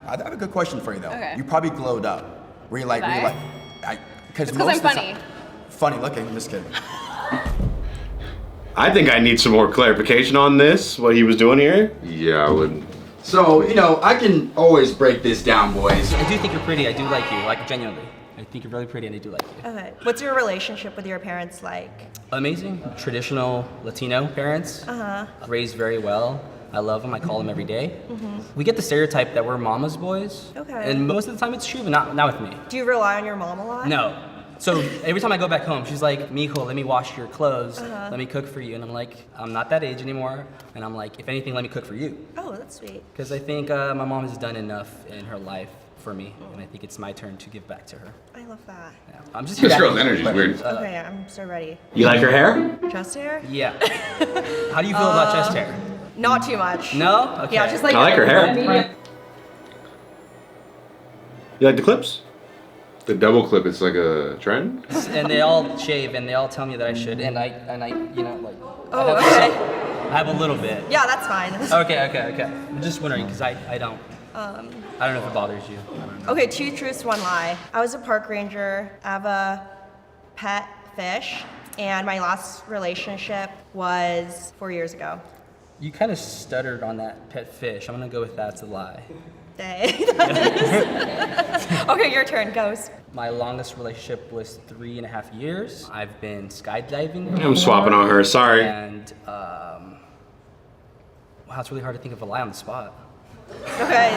I have a good question for you though. Okay. You probably glowed up. Were you like, because I'm funny. Funny looking, just kidding. I think I need some more clarification on this, what he was doing here. Yeah, I would. So, you know, I can always break this down, boys. I do think you're pretty. I do like you, like genuinely. I think you're really pretty and I do like you. Okay. What's your relationship with your parents like? Amazing. Traditional Latino parents. Raised very well. I love them. I call them every day. We get the stereotype that we're mama's boys. Okay. And most of the time it's true, but not with me. Do you rely on your mom a lot? No. So every time I go back home, she's like, Mijo, let me wash your clothes. Let me cook for you. And I'm like, I'm not that age anymore. And I'm like, if anything, let me cook for you. Oh, that's sweet. Because I think my mom has done enough in her life for me. And I think it's my turn to give back to her. I love that. Yeah. I'm just This here girl's to- energy is weird. Okay, I'm so ready. You like her hair? Chest hair? Yeah. How do you feel about chest hair? Not too much. No? Okay. Yeah, just like I like her hair. medium. You like the clips? The double clip, it's like a trend. And they all shave and they all tell me that I should. And I you know, like. Oh, okay. I have a little bit. Yeah, that's fine. Okay. I'm just wondering because I don't. I don't know if it bothers you. I don't know. Okay, 2 truths, 1 lie. I was a park ranger. I have a pet fish, and my last relationship was 4 years ago. You kind of stuttered on that pet fish. I'm gonna go with that's a lie. Okay, your turn. Goes. My longest relationship was 3.5 years. I've been skydiving. I'm swapping on her, sorry. And wow, it's really hard to think of a lie on the spot. Okay.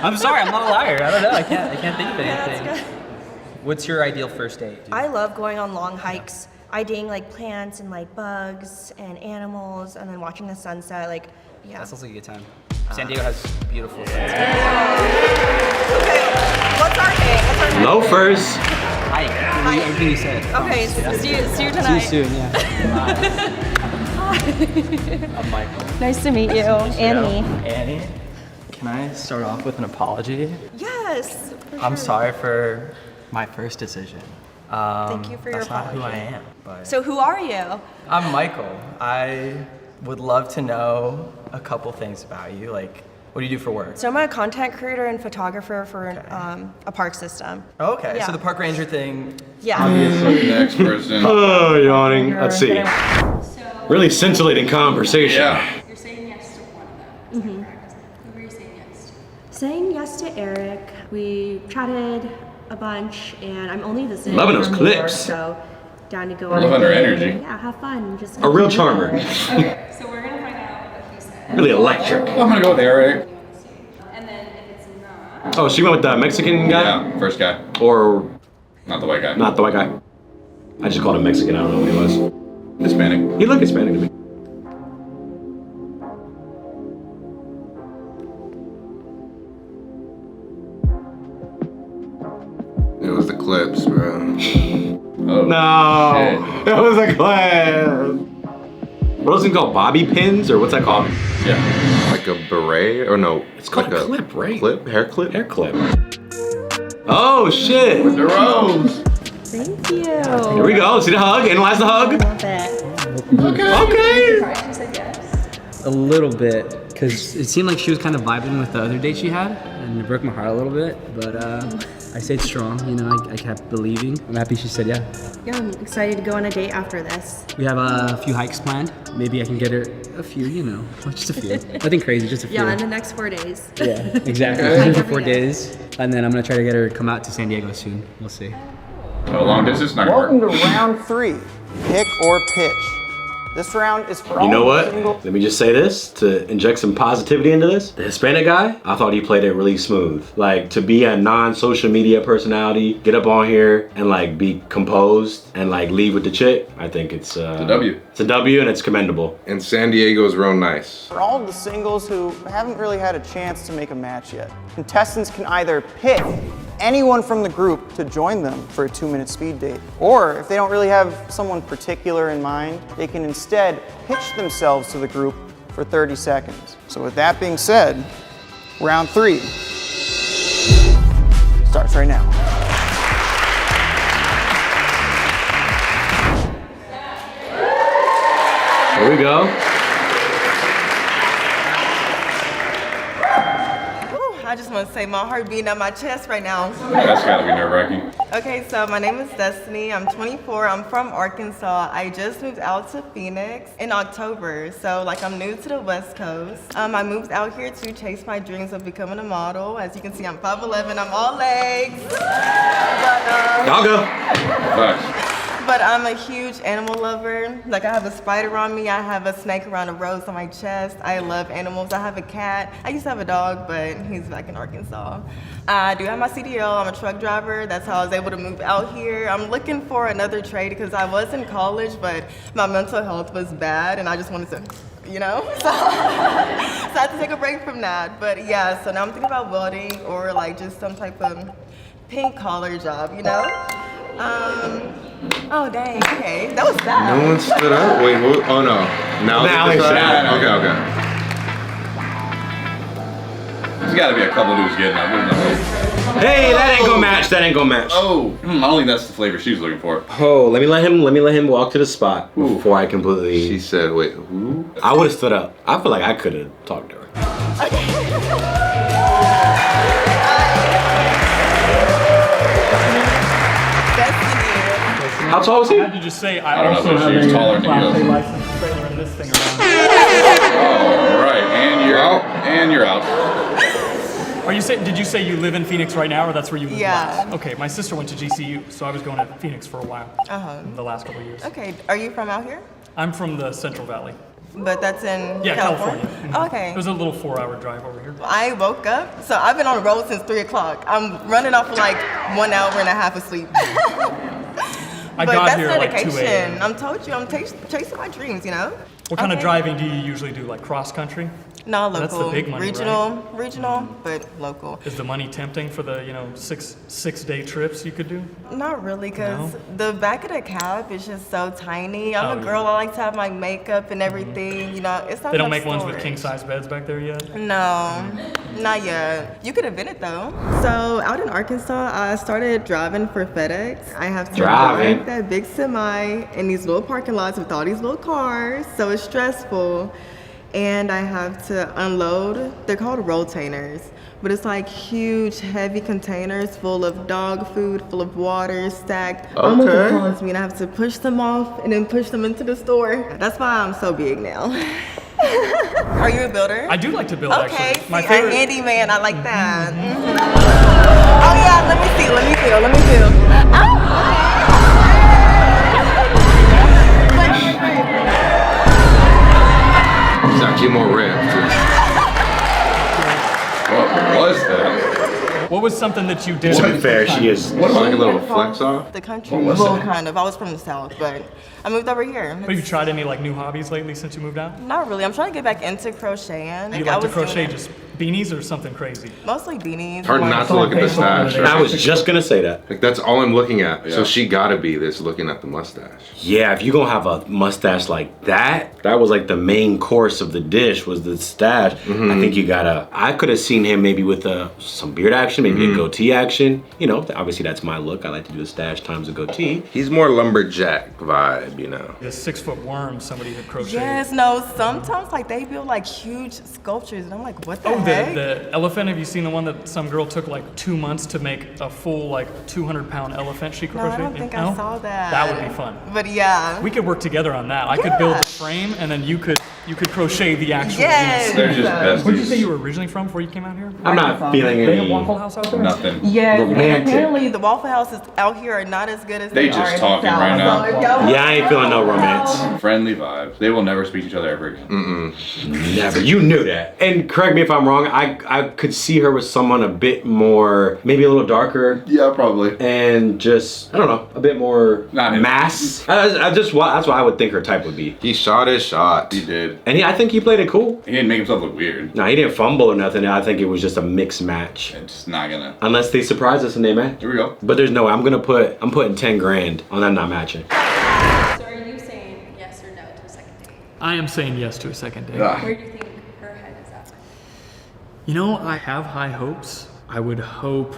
I'm sorry, I'm not a liar. I don't know. I can't think of Yeah, that's anything. good. What's your ideal first date? Dude? I love going on long hikes. I ding like plants and like bugs and animals, and then watching the sunset. Like, yeah. That sounds like a good time. San Diego has beautiful sunsets. Okay, what's our date? What's our date? Loafers. Hike. Everything you said. Okay, see you tonight. See you soon. Yeah. I'm Michael. Nice to meet you, Annie. Annie, can I start off with an apology? Yes. for I'm sure. sorry for my first decision. Thank you for your That's not who I apology. am. But So who are you? I'm Michael. I would love to know a couple things about you. Like, what do you do for work? So I'm a content creator and photographer for a park system. Oh, okay, Yeah. so the park ranger thing. Yeah. Next person. Oh, yawning. Let's see. So Really scintillating conversation. Yeah. you're saying yes to one of them. Is that correct? Who are you saying yes to? Saying yes to Eric. We chatted a bunch, and I'm only visiting Loving those from New York, clips. so down to go Loving on a her date energy. and, yeah, have fun. Just A real charmer. Okay, so we're gonna find out what he said. Really electric. I'm gonna go with Eric. And then if it's not, Oh, she went with the Mexican guy? Yeah, first guy. Or Not the white guy. not the white guy? I just called him Mexican. I don't know what he was. Hispanic. He looked Hispanic to me. It was the clips, bro. Oh, No, it was a clip. What is it called? Bobby pins or what's that called? shit. Yeah. Like a beret? Or no. It's called like a clip, right? Clip? Hair clip? Hair clip. Oh shit! The rose. Thank you. Here we go. See the hug? Analyze the hug. Love it. Okay. surprised you said yes. A little bit, because it seemed like she was kind of vibing with the other date she had, and it broke my heart a little bit. But I stayed strong. You know, I kept believing. I'm happy she said yeah. Yeah, I'm excited to go on a date after this. We have a few hikes planned. Maybe I can get her a few. You know, just a few. Nothing crazy, just a few. Yeah, in the next 4 days. Yeah, exactly. Hike For every 4 day. days, and then I'm gonna try to get her to come out to San Diego soon. We'll see. Oh, long distance? Not gonna Welcome work. to round 3. Pick or pitch. This round is for all You know what? single. Let me just say this to inject some positivity into this. The Hispanic guy, I thought he played it really smooth. Like to be a non-social media personality, get up on here and like be composed and like leave with the chick. I think it's a W. It's a W and it's commendable. And San Diego's real nice. For all of the singles who haven't really had a chance to make a match yet, contestants can either pick anyone from the group to join them for a 2-minute speed date. Or if they don't really have someone particular in mind, they can instead pitch themselves to the group for 30 seconds. So with that being said, round 3 starts right now. Here we go. Ooh, I just want to say my heart beating out my chest right now. That's gotta be nerve-wracking. Okay, so my name is Destiny. I'm 24. I'm from Arkansas. I just moved out to Phoenix in October. So like I'm new to the West Coast. I moved out here to chase my dreams of becoming a model. As you can see, I'm 5'11". I'm all legs. Y'all go. But I'm a huge animal lover. Like I have a spider on me. I have a snake around a rose on my chest. I love animals. I have a cat. I used to have a dog, but he's back in Arkansas. I do have my CDL. I'm a truck driver. That's how I was able to move out here. I'm looking for another trade because I was in college, but my mental health was bad and I just wanted to, you know? So I had to take a break from that. But yeah, so now I'm thinking about welding or like just some type of pink collar job, you know? Oh dang, okay. That was bad. No one stood up? Wait, what? Oh no. Now he's shot. Okay. There's gotta be a couple dudes getting up. Hey, that ain't gonna match. That ain't gonna match. Oh, I don't think that's the flavor she was looking for. Oh, let me let him walk to the spot before I completely. She said, wait, who? I would have stood up. I feel like I could have talked to her. How tall is he? How did you just say I don't know, but she's taller than you. License trailer in this thing around. Oh, right, and you're out. And you're out. Are you say? Did you say you live in Phoenix right now, or that's where you live? Yeah. Last? Okay, my sister went to GCU, so I was going to Phoenix for a while. The last couple of years. Okay, are you from out here? I'm from the Central Valley. But that's in California. Okay. It was a little 4-hour drive over here. I woke up, so I've been on the road since 3 o'clock. I'm running off of like 1 hour and a half of sleep. I but got that's here dedication. like 2 a.m. I'm told you, I'm chasing my dreams, you know? What kind of driving do you usually do, like cross country? No, local. That's the big money, Regional, but local. Is the money tempting for the, six-day trips you could do? Not really, because the back of the cab is just so tiny. I'm a girl, yeah. I like to have my makeup and everything, you know, it's not They don't enough make ones with storage. king-size beds back there yet? No, not yet. You could invent it though. So out in Arkansas, I started driving for FedEx. I have to drive that big semi in these little parking lots with all these little cars, so it's stressful. And I have to unload, they're called rotainers, but it's like huge, heavy containers full of dog food, full of water, stacked almost upon me, and I have to push them off and then push them into the store. That's why I'm so big now. Are you a builder? I do like to build, okay, actually. My favorite. favorite. A handyman, I like that. Oh yeah, let me feel. It's actually more ripped. What was that? What was something that you did? To be fair, she is. What, like a little flex off? The country, well, kind of. I was from the South, but I moved over here. Have you tried any like new hobbies lately since you moved out? Not really. I'm trying to get back into crocheting. Do you like to crochet just beanies or something crazy? Mostly beanies. Hard not to look at the stash. I was just gonna say that. Like that's all I'm looking at. Yeah. So she gotta be this looking at the mustache. Yeah, if you gonna have a mustache like that, that was like the main course of the dish was the stash. I think you gotta. I could have seen him maybe with some beard action, maybe a goatee action. You know, obviously that's my look. I like to do the stash times a goatee. He's more lumberjack vibe, you know. The 6-foot worm somebody had crocheted. Yes, no. Sometimes like they build like huge sculptures, and I'm like, what the heck? The elephant. Have you seen the one that some girl took like 2 months to make a full like 200-pound elephant she crocheted? No, I don't think I saw that. That would be fun. But yeah. We could work together on that. I could build the frame, and then you could crochet the actual. Yes. They're just besties. Where'd you say you were originally from before you came out here? I'm not feeling any. Waffle House out there? Nothing. Yeah, romantic. apparently the Waffle Houses out here are not as good as They they just are in the talking South. right now. So if y'all Yeah, I ain't feeling no romance. Friendly vibes. They will never speak to each other ever again. Never. You knew that. And correct me if I'm wrong. I could see her with someone a bit more, maybe a little darker, Yeah, probably. and just I don't know, a bit more Not him. mass. That's what I would think her type would be. He shot his shot. He did. And I think he played it cool. He didn't make himself look weird. No, he didn't fumble or nothing. I think it was just a mixed match. It's not gonna. Unless they surprise us and they match. Here we go. But there's no way. I'm putting 10 grand on that not matching. So are you saying yes or no to a second date? I am saying yes to a second date. Ah. Where do you think her head is at? You know, I have high hopes. I would hope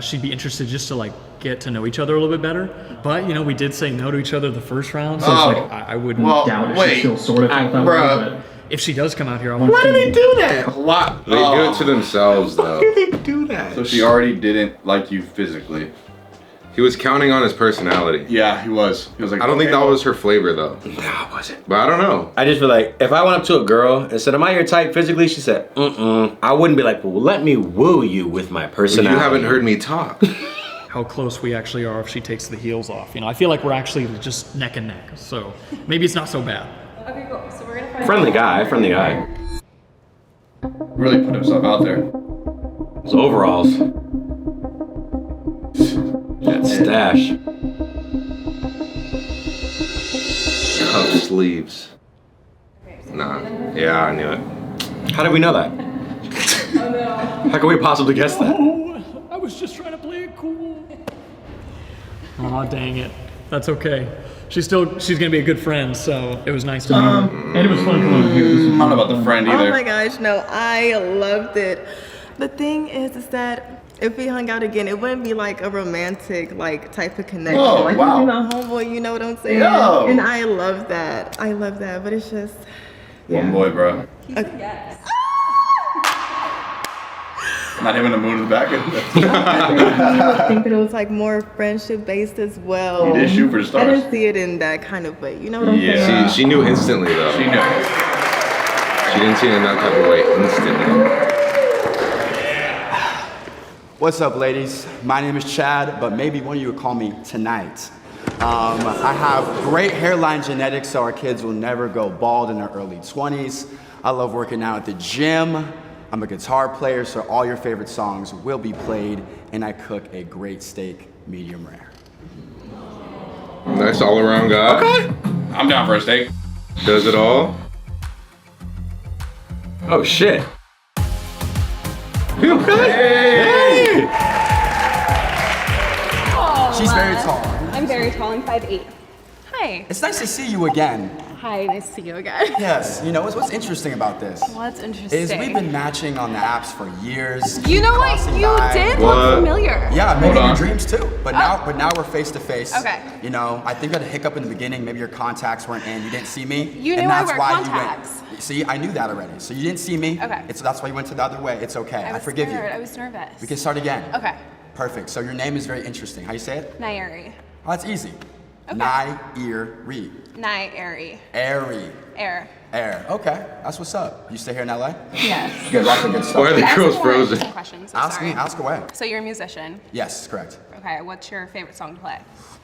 she'd be interested just to like get to know each other a little bit better. But you know, we did say no to each other the first round, so it's like I wouldn't doubt if she still sort of felt that way. if she does come out here, I want Why do they do that? Why? They do it to themselves, though. Why do they do that? So she already didn't like you physically. He was counting on his personality. Yeah, he was. He was like, I don't think okay, that was her flavor, though. No, it wasn't. But I don't know. I just feel like if I went up to a girl and said, "Am I your type physically?" She said, I wouldn't be like, "Well, let me woo you with my personality." You haven't heard me talk. how close we actually are if she takes the heels off. You know, I feel like we're actually just neck and neck. So maybe it's not so bad. Okay, cool. So we're gonna find Friendly guy, friendly guy. Really put himself out there. His overalls. That stash. Cuff sleeves. Nah. Yeah, I knew it. How did we know that? Oh no. How could we possibly guess that? Oh, I was just trying to play it cool. Aw, dang it. That's okay. She's gonna be a good friend, so it was nice to meet her. And it was fun for you. I don't know about the friend either. Oh my gosh, no, I loved it. The thing is that if we hung out again, it wouldn't be like a romantic type of connection. Oh, like wow. you're my homeboy, you know what I'm saying? Yo. And I love that. I love that, but it's just One boy, bro. Yes. Not even a moon in the back. I think that it was like more friendship based as well. You did shoot for the I stars. didn't see it in that kind of way. You know what I'm saying? Yeah. She knew instantly, though. She knew. She didn't see it in that type of way instantly. What's up, ladies? My name is Chad, but maybe one of you would call me Tonight. I have great hairline genetics, so our kids will never go bald in their early 20s. I love working out at the gym. I'm a guitar player, so all your favorite songs will be played, and I cook a great steak, medium rare. Nice all-around guy. Okay. I'm down for a steak. Does it all. Oh shit. You okay? Hey! She's very tall. I'm very tall. I'm 5'8". Hi. It's nice to see you again. Hi. Nice to see you again. Yes, you know, what's interesting about this What's interesting? is we've been matching on the apps for years. You know what? crossing You by. did What? look familiar. Yeah, maybe Hold in your on. dreams too. But now we're face to face. Okay. You know, I think I had a hiccup in the beginning. Maybe your contacts weren't in. You didn't see me. You and knew I that's wear why contacts. You went. See, I knew that already. So you didn't see me. Okay. That's why you went to the other way. It's okay. I was forgive scared. I you. was nervous. We can start again. Okay. Perfect. So your name is very interesting. How you say it? Nairi. Oh, that's easy. Okay. Nairi. Nairi. Airy. Air. Air. Okay. That's what's up. You stay here in LA? Yes. You got lots of good stuff. Why are the Ask girls more frozen? interesting questions. I'm Ask sorry. me. Ask away. So you're a musician. Yes, correct. Okay. What's your favorite song to play?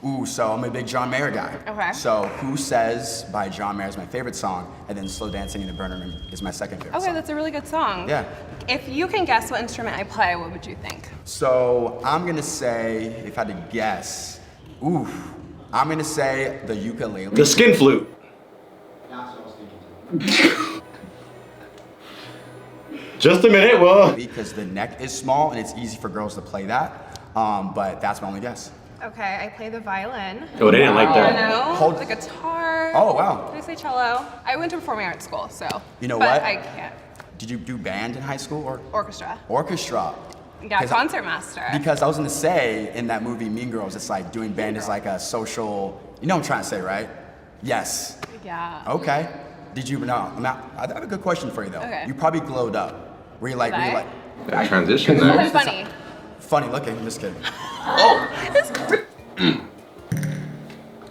Ooh, so I'm a big John Mayer guy. Okay. So Who Says by John Mayer is my favorite song, and then Slow Dancing in the Burner Room is my second favorite Okay, song. that's a really good song. Yeah. If you can guess what instrument I play, what would you think? So I'm gonna say, if I had to guess, I'm gonna say the ukulele. The skin flute. Just a minute, well. Because the neck is small and it's easy for girls to play that, but that's my only guess. Okay, I play the violin. Oh, they didn't like that. Piano, Hold- the guitar. Oh, wow. Did I say cello? I went to performing arts school, so. You know but what? I can't. Did you do band in high school or Orchestra. orchestra? Yeah, 'Cause concertmaster. Because I was gonna say in that movie Mean Girls, it's like doing band is like a social. You know what I'm trying to say, right? Yes. Yeah. Okay. Did you know? I have a good question for you though. Okay. You probably glowed up. Were you like? Did I? That transition That there. was funny. Funny looking. I'm just kidding.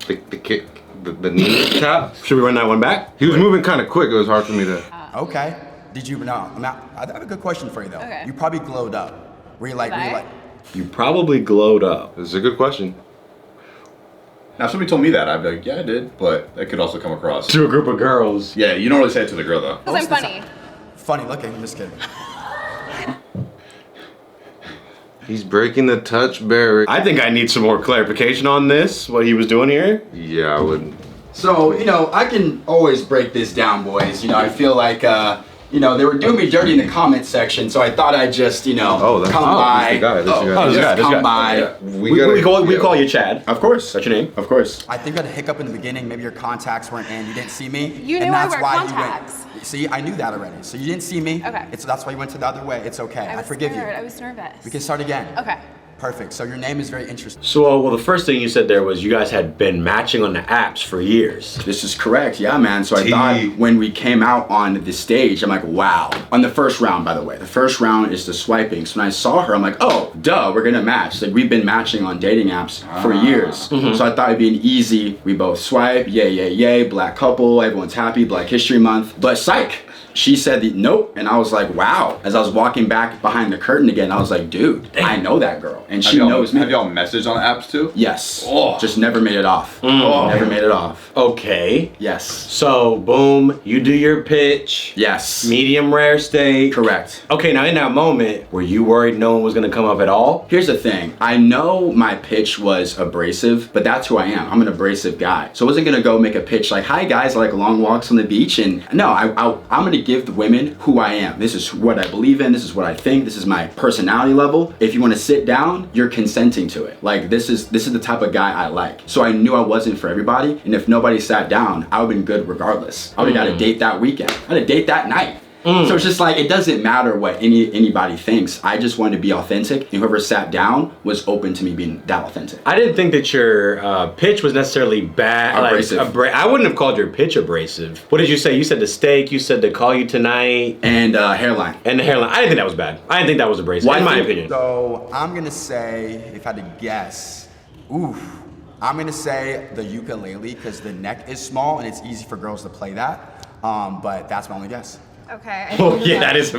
The kick, the knee tap. Should we run that one back? He was moving kind of quick. It was hard for me to. Okay. Did you know? I have a good question for you though. Okay. You probably glowed up. Were you like? Did Were you I? like? You probably glowed up. This is a good question. Now, if somebody told me that, I'd be like, yeah, I did. But that could also come across. To a group of girls. Yeah, you don't really say it to the girl, though. Because I'm Most of the funny. Funny looking. I'm just kidding. He's breaking the touch barrier. I think I need some more clarification on this, what he was doing here. Yeah, I would. So, you know, I can always break this down, boys. You know, I feel like, you know, they were doing me dirty in the comments section, so I thought I'd just, you know, come by. This the guy. This the guy. Oh, this guy, this come guy. by. Yeah, We call you Chad. Of course. That's your name? Of course. I think I had a hiccup in the beginning. Maybe your contacts weren't in. You didn't see me. You and knew I that's wear why contacts. You went. See, I knew that already. So you didn't see me. Okay. That's why you went to the other way. It's okay. I I was forgive scared. you. I was nervous. We can start again. Okay. Perfect. So your name is very interesting. So, well, the first thing you said there was you guys had been matching on the apps for years. This is correct. Yeah, man. So I thought when we came out on the stage, I'm like, wow. On the first round, by the way, the first round is the swiping. So when I saw her, I'm like, oh, duh, we're gonna match. Like we've been matching on dating apps for years. So I thought it'd be an easy, we both swipe, yay, yay, yay, black couple, everyone's happy, Black History Month. But psych. She said the nope, and I was like, wow. As I was walking back behind the curtain again, I was like, dude, I know that girl, and she knows me. Have y'all messaged on the apps too? Yes. Just never made it off. Never made it off. Okay. Yes. So, boom, you do your pitch. Yes. Medium rare steak. Correct. Okay, now in that moment, were you worried no one was gonna come up at all? Here's the thing. I know my pitch was abrasive, but that's who I am. I'm an abrasive guy. So I wasn't gonna go make a pitch like, hi guys, I like long walks on the beach. And no, I'm gonna give the women who I am. This is what I believe in. This is what I think. This is my personality level. If you want to sit down, you're consenting to it. Like this is the type of guy I like. So I knew I wasn't for everybody. And if nobody sat down, I would have been good regardless. I would have got a date that weekend. I had a date that night. So it's just like, it doesn't matter what anybody thinks. I just wanted to be authentic, and whoever sat down was open to me being that authentic. I didn't think that your pitch was necessarily bad. Abrasive. I wouldn't have called your pitch abrasive. What did you say? You said the steak, you said to call you tonight. And hairline. And the hairline. I didn't think that was bad. I didn't think that was abrasive, in my opinion. So I'm gonna say, if I had to guess, I'm gonna say the ukulele, because the neck is small and it's easy for girls to play that. But that's my only guess. Okay. Oh yeah, that is.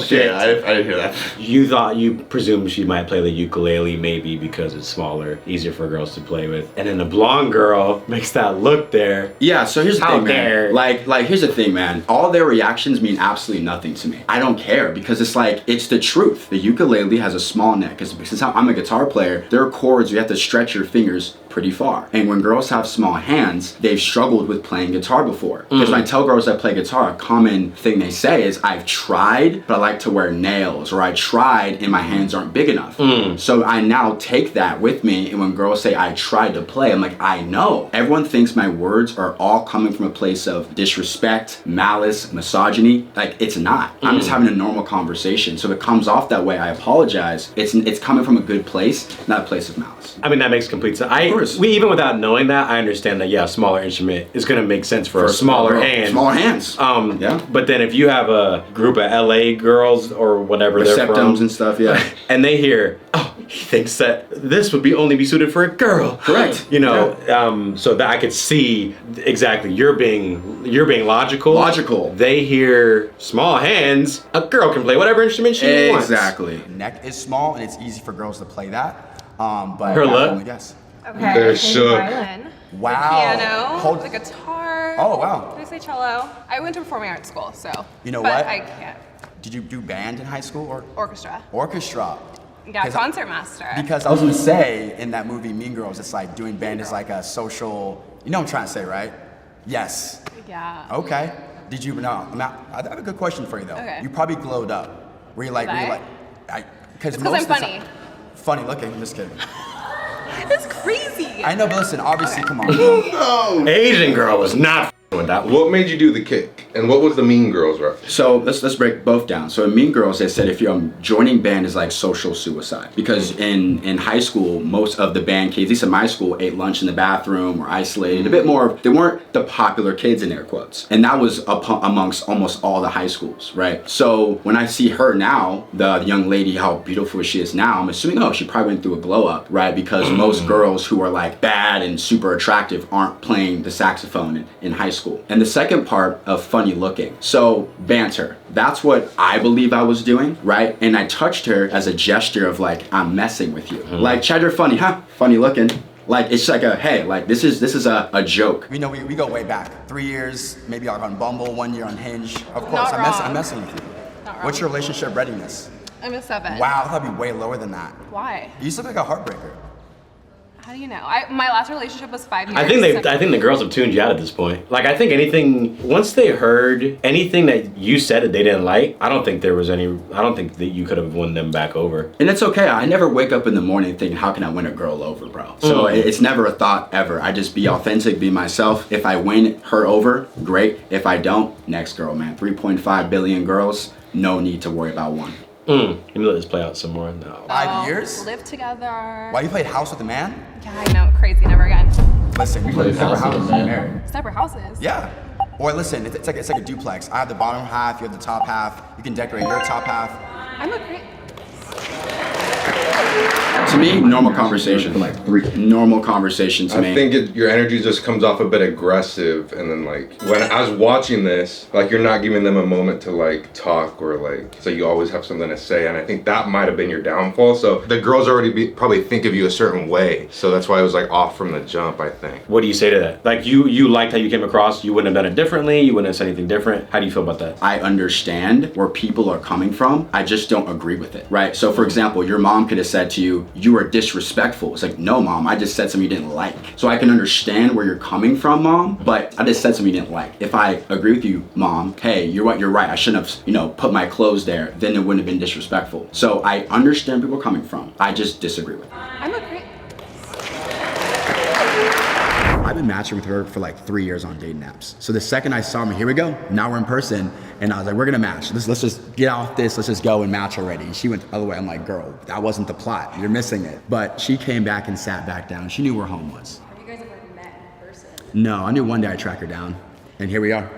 Shit! I didn't hear that. You presumed she might play the ukulele maybe because it's smaller, easier for girls to play with, and then the blonde girl makes that look there. Yeah. So here's the How thing, dare. man. Like here's the thing, man. All their reactions mean absolutely nothing to me. I don't care, because it's like, it's the truth. The ukulele has a small neck, because since I'm a guitar player, there are chords you have to stretch your fingers pretty far. And when girls have small hands, they've struggled with playing guitar before. Because when I tell girls that play guitar, a common thing they say is, I've tried, but I like to wear nails, or I tried and my hands aren't big enough. So I now take that with me, and when girls say I tried to play, I'm like, I know. Everyone thinks my words are all coming from a place of disrespect, malice, misogyny. Like, it's not. I'm just having a normal conversation. So if it comes off that way, I apologize. It's coming from a good place, not a place of malice. I mean, that makes complete sense. Even without knowing that, I understand that, yeah, a smaller instrument is gonna make sense for a smaller hand. Smaller hands. Yeah. But then if you have a group of LA girls or whatever they're from, and stuff, yeah. and they hear, oh, he thinks that this would only be suited for a girl. Correct. You know, so that I could see exactly you're being logical. Logical. They hear small hands. A girl can play whatever instrument she wants. Exactly. Neck is small and it's easy for girls to play that. But Her look? only guess. Okay. They're I shook. played the violin, Wow. the piano, Hold- the guitar. Oh, wow. Did I say cello? I went to performing arts school, so. You know but what? I can't. Did you do band in high school or Orchestra. orchestra? Yeah, concertmaster. Because I was gonna say, in that movie Mean Girls, it's like doing band is like a social. You know what I'm trying to say, right? Yes. Yeah. Okay. Did you? No. I have a good question for you though. Okay. You probably glowed up. Were you like? Did I? Because It's 'cause I'm funny. Funny looking. I'm just kidding. It's crazy. I know, but listen. Obviously, come on. Asian girl was not with that. What made you do the kick? And what was the Mean Girls reference? So let's break both down. So in Mean Girls, they said if you're joining band is like social suicide, because in high school, most of the band kids, at least in my school, ate lunch in the bathroom, were isolated, a bit more. They weren't the popular kids in air quotes, and that was amongst almost all the high schools, right? So when I see her now, the young lady, how beautiful she is now, I'm assuming, oh, she probably went through a glow up, right? Because most girls who are like bad and super attractive aren't playing the saxophone in high school. And the second part of funny looking. So banter, that's what I believe I was doing, right? And I touched her as a gesture of like, I'm messing with you. Like, Chad, you're funny, huh? Funny looking. Like, it's like a, hey, like this is a joke. You know, we go way back. 3 years, maybe like on Bumble, 1 year on Hinge. Of course, I'm messing with you. Not wrong. What's your relationship readiness? I'm a 7. Wow, I thought it'd be way lower than that. Why? You used to look like a heartbreaker. How do you know? My last relationship was 5 years. I think the girls have tuned you out at this point. Like, I think once they heard anything that you said that they didn't like, I don't think that you could have won them back over. And it's okay. I never wake up in the morning thinking, how can I win a girl over, bro? So it's never a thought ever. I just be authentic, be myself. If I win her over, great. If I don't, next girl, man. 3.5 billion girls, no need to worry about one. Let me let this play out some more. No. 5 years? Live together. Why you played house with a man? Yeah, I know. Crazy. Never again. Listen, we played separate houses. Married. Separate houses. Yeah. Or listen, it's like a duplex. I have the bottom half, you have the top half. You can decorate your top half. I'm a great. To me, normal conversation. Normal conversation to me. I think your energy just comes off a bit aggressive, and then like when I was watching this, like you're not giving them a moment to like talk or like, so you always have something to say, and I think that might have been your downfall. So the girls already probably think of you a certain way, so that's why it was like off from the jump, I think. What do you say to that? Like you liked how you came across. You wouldn't have done it differently. You wouldn't have said anything different. How do you feel about that? I understand where people are coming from. I just don't agree with it, right? So for example, your mom could have said to you, you are disrespectful. It's like, no, mom, I just said something you didn't like. So I can understand where you're coming from, mom, but I just said something you didn't like. If I agree with you, mom, hey, you're right. I shouldn't have, put my clothes there. Then it wouldn't have been disrespectful. So I understand where people are coming from. I just disagree with it. I'm a great. I've been matching with her for like 3 years on dating apps. So the second I saw her, here we go. Now we're in person. And I was like, we're gonna match. Let's just get off this. Let's just go and match already. And she went the other way. I'm like, girl, that wasn't the plot. You're missing it. But she came back and sat back down. She knew where home was. Have you guys ever met in person? No, I knew one day I'd track her down. And here we are.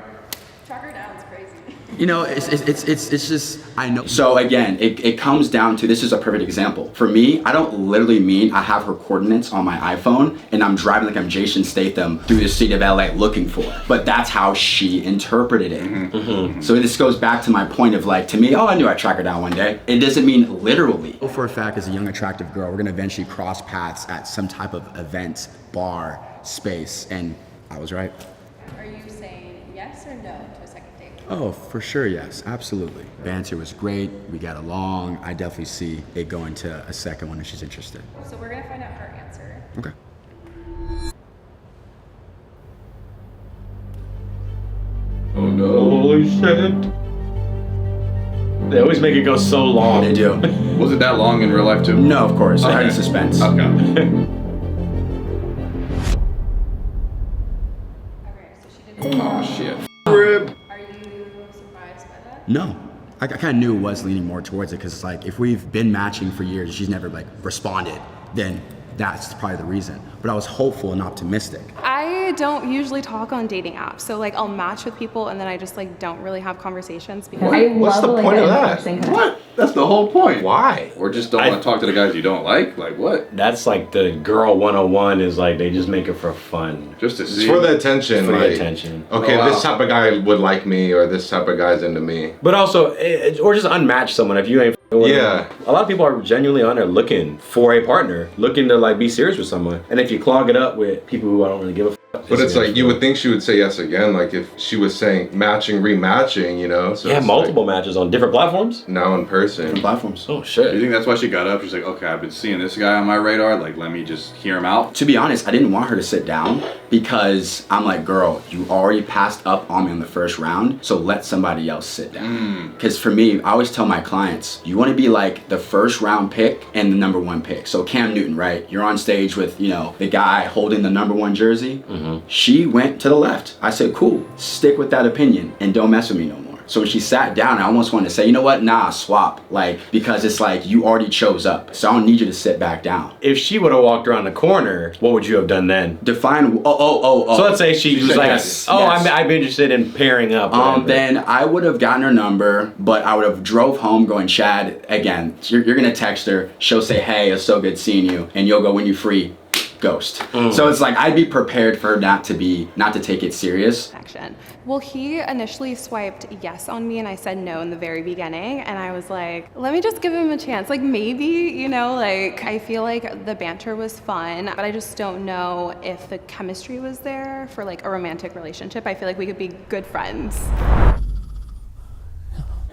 Track her down is crazy. It's just, I know. So again, it comes down to, this is a perfect example. For me, I don't literally mean I have her coordinates on my iPhone and I'm driving like I'm Jason Statham through the city of LA looking for her. But that's how she interpreted it. So this goes back to my point of like, to me, I knew I'd track her down one day. It doesn't mean literally. For a fact, as a young, attractive girl, we're gonna eventually cross paths at some type of event, bar, space, and I was right. Are you saying yes or no to a second date? Oh, for sure, yes, absolutely. Banter was great, we got along. I definitely see it going to a second one if she's interested. So we're gonna find out her answer. Okay. Oh no. Holy shit. They always make it go so long. They do. Was it that long in real life too? No, of course, I had Okay. suspense. Okay. Okay, so she didn't. Oh shit. Rib. Are you surprised by that? No. I kind of knew it was leaning more towards it because it's like, if we've been matching for years, she's never like responded, then that's probably the reason. But I was hopeful and optimistic. I don't usually talk on dating apps, so like I'll match with people and then I just like don't really have conversations because What's the point of that? What? That's the whole point. Why? Or just don't want to talk to the guys you don't like? Like what? That's like the girl 101 is like they just make it for fun. Just to It's see. for the attention. For the like, attention. Okay, Oh, wow. this type of guy would like me, or this type of guy's into me. But also, or just unmatch someone if you ain't f***ing with Yeah. them. A lot of people are genuinely on there looking for a partner, looking to like be serious with someone. And if you clog it up with people who I don't really give a f***. But it's like, you would think she would say yes again, like if she was saying matching, rematching, So Yeah, it's multiple matches on different platforms. like, now in person. Different platforms. Oh Do you shit. think that's why she got up? She's like, okay, I've been seeing this guy on my radar. Like, let me just hear him out. To be honest, I didn't want her to sit down because I'm like, girl, you already passed up on me in the first round, so let somebody else sit down. Because for me, I always tell my clients, you want to be like the first round pick and the number one pick. So Cam Newton, right? You're on stage with, the guy holding the number one jersey. She went to the left. I said, cool, stick with that opinion and don't mess with me no more. So when she sat down, I almost wanted to say, you know what? Nah, swap. Because it's like you already chose up. So I don't need you to sit back down. If she would have walked around the corner, what would you have done then? Define, So let's say she was said like, yes. Yes. I'm interested in pairing up. whatever. Then I would have gotten her number, but I would have drove home going, Chad, again, you're gonna text her, she'll say, hey, it's so good seeing you, and you'll go, when you free, ghost. So it's like, I'd be prepared for her not to take it serious. Action. Well, he initially swiped yes on me and I said no in the very beginning. And I was like, let me just give him a chance. Like maybe, I feel like the banter was fun, but I just don't know if the chemistry was there for like a romantic relationship. I feel like we could be good friends.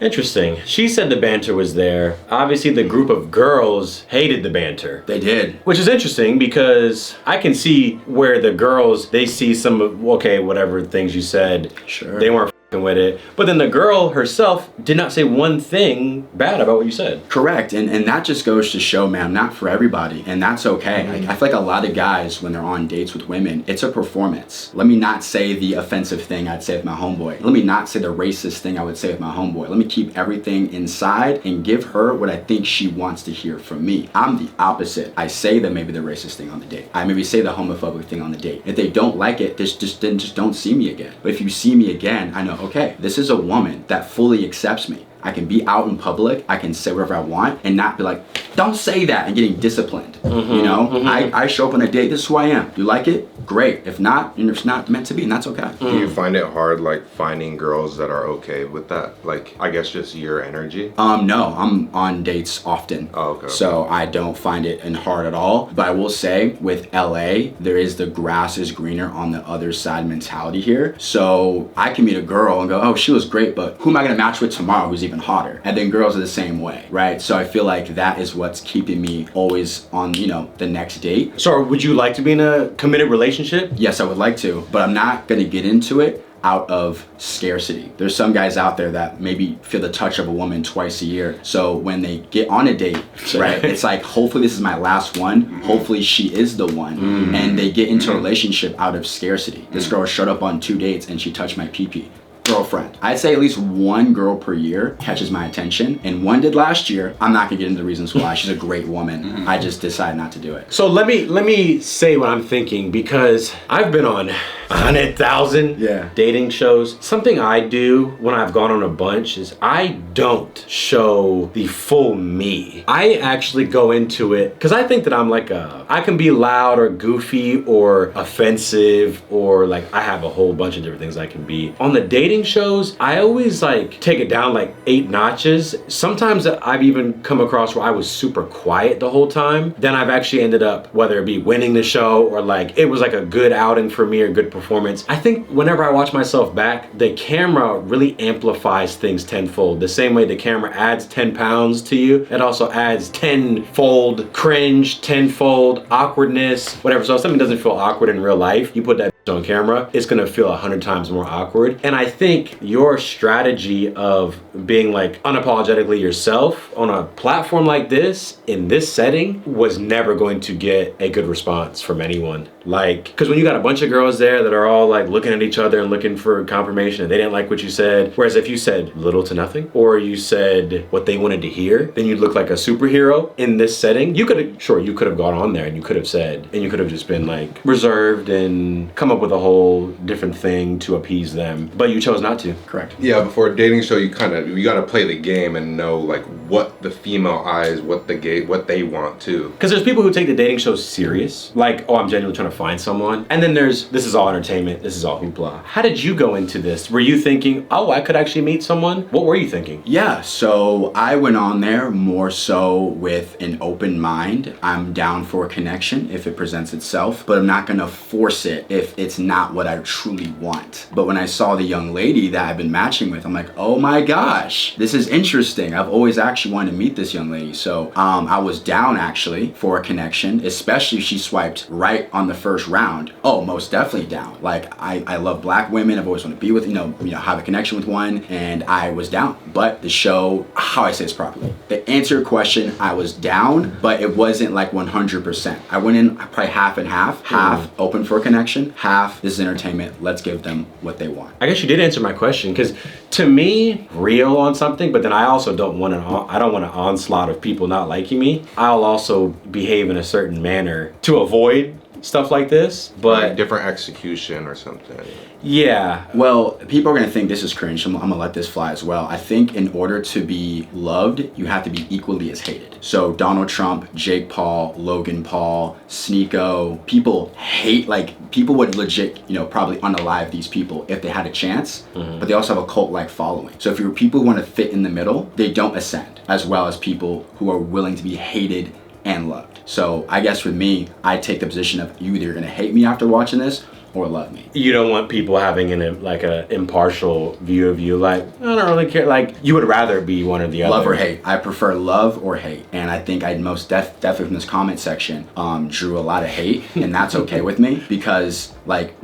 Interesting. She said the banter was there. Obviously, the group of girls hated the banter. They did. Which is interesting because I can see where the girls, they see some of, okay, whatever things you said. Sure. They weren't with it. But then the girl herself did not say one thing bad about what you said. Correct, and that just goes to show, man, I'm not for everybody, and that's okay. Like, I feel like a lot of guys, when they're on dates with women, it's a performance. Let me not say the offensive thing I'd say with my homeboy. Let me not say the racist thing I would say with my homeboy. Let me keep everything inside and give her what I think she wants to hear from me. I'm the opposite. I say that maybe the racist thing on the date. I maybe say the homophobic thing on the date. If they don't like it, just don't see me again. But if you see me again, I know, okay, this is a woman that fully accepts me. I can be out in public, I can say whatever I want and not be like, don't say that, and getting disciplined. You know, I show up on a date, this is who I am. You like it? Great. If not, and it's not meant to be, and that's okay. Do you find it hard, like, finding girls that are okay with that? Like, I guess just your energy? No, I'm on dates often. Oh, okay. So I don't find it hard at all. But I will say, with LA, there is the grass is greener on the other side mentality here. So I can meet a girl and go, oh, she was great, but who am I gonna match with tomorrow who's even hotter? And then girls are the same way, right? So I feel like that is what's keeping me always on, you know, the next date. So would you like to be in a committed relationship? Yes, I would like to, but I'm not gonna get into it out of scarcity. There's some guys out there that maybe feel the touch of a woman twice a year. So when they get on a date, right, it's like, hopefully this is my last one. Hopefully she is the one. And they get into a relationship out of scarcity. This girl showed up on 2 dates and she touched my pee-pee. Girlfriend. I'd say at least one girl per year catches my attention, and one did last year. I'm not gonna get into the reasons why. She's a great woman. I just decided not to do it. So let me say what I'm thinking, because I've been on 100,000 dating shows. Something I do when I've gone on a bunch is I don't show the full me. I actually go into it because I think that I'm like I can be loud or goofy or offensive, or like I have a whole bunch of different things I can be. On the dating shows, I always like take it down like 8 notches. Sometimes I've even come across where I was super quiet the whole time. Then I've actually ended up, whether it be winning the show or like it was like a good outing for me or good performance. I think whenever I watch myself back, the camera really amplifies things tenfold. The same way the camera adds 10 pounds to you, it also adds tenfold cringe, tenfold awkwardness, whatever. So if something doesn't feel awkward in real life, you put that on camera, it's gonna feel 100 times more awkward. And I think your strategy of being like unapologetically yourself on a platform like this, in this setting, was never going to get a good response from anyone. Like, because when you got a bunch of girls there that are all like looking at each other and looking for confirmation and they didn't like what you said, whereas if you said little to nothing, or you said what they wanted to hear, then you'd look like a superhero in this setting. You could have gone on there and you could have said, and you could have just been like reserved and come up with a whole different thing to appease them, but you chose not to. Correct. Yeah, before a dating show, you gotta play the game and know like what the female eyes, what they want too. Because there's people who take the dating show serious, like, oh, I'm genuinely trying to find someone. And then there's, this is all entertainment, this is all hoopla. How did you go into this? Were you thinking, oh, I could actually meet someone? What were you thinking? Yeah, so I went on there more so with an open mind. I'm down for a connection if it presents itself, but I'm not gonna force it if it's not what I truly want. But when I saw the young lady that I've been matching with, I'm like, oh my gosh, this is interesting. I've always actually wanted to meet this young lady. So I was down actually for a connection, especially if she swiped right on the first round. Oh, most definitely down. Like I love black women. I've always wanted to be with, you know, have a connection with one, and I was down. But the show, how I say this properly, to answer your question, I was down, but it wasn't like 100%. I went in probably half and half, half open for a connection, half this is entertainment. Let's give them what they want. I guess you did answer my question, because to me, real on something, but then I also don't want an onslaught of people not liking me. I'll also behave in a certain manner to avoid stuff like this, but like different execution or something. Yeah. Well, people are gonna think this is cringe. I'm gonna let this fly as well. I think in order to be loved, you have to be equally as hated. So Donald Trump, Jake Paul, Logan Paul, Sneeko, people hate, like people would legit, probably unalive these people if they had a chance, but they also have a cult-like following. So if you're people who wanna fit in the middle, they don't ascend, as well as people who are willing to be hated and loved. So I guess with me, I take the position of you either gonna hate me after watching this, or love me. You don't want people having a impartial view of you. Like, I don't really care. Like, you would rather be one or the other. Love or hate. I prefer love or hate. And I think I most definitely from this comment section drew a lot of hate, and that's okay with me because, like,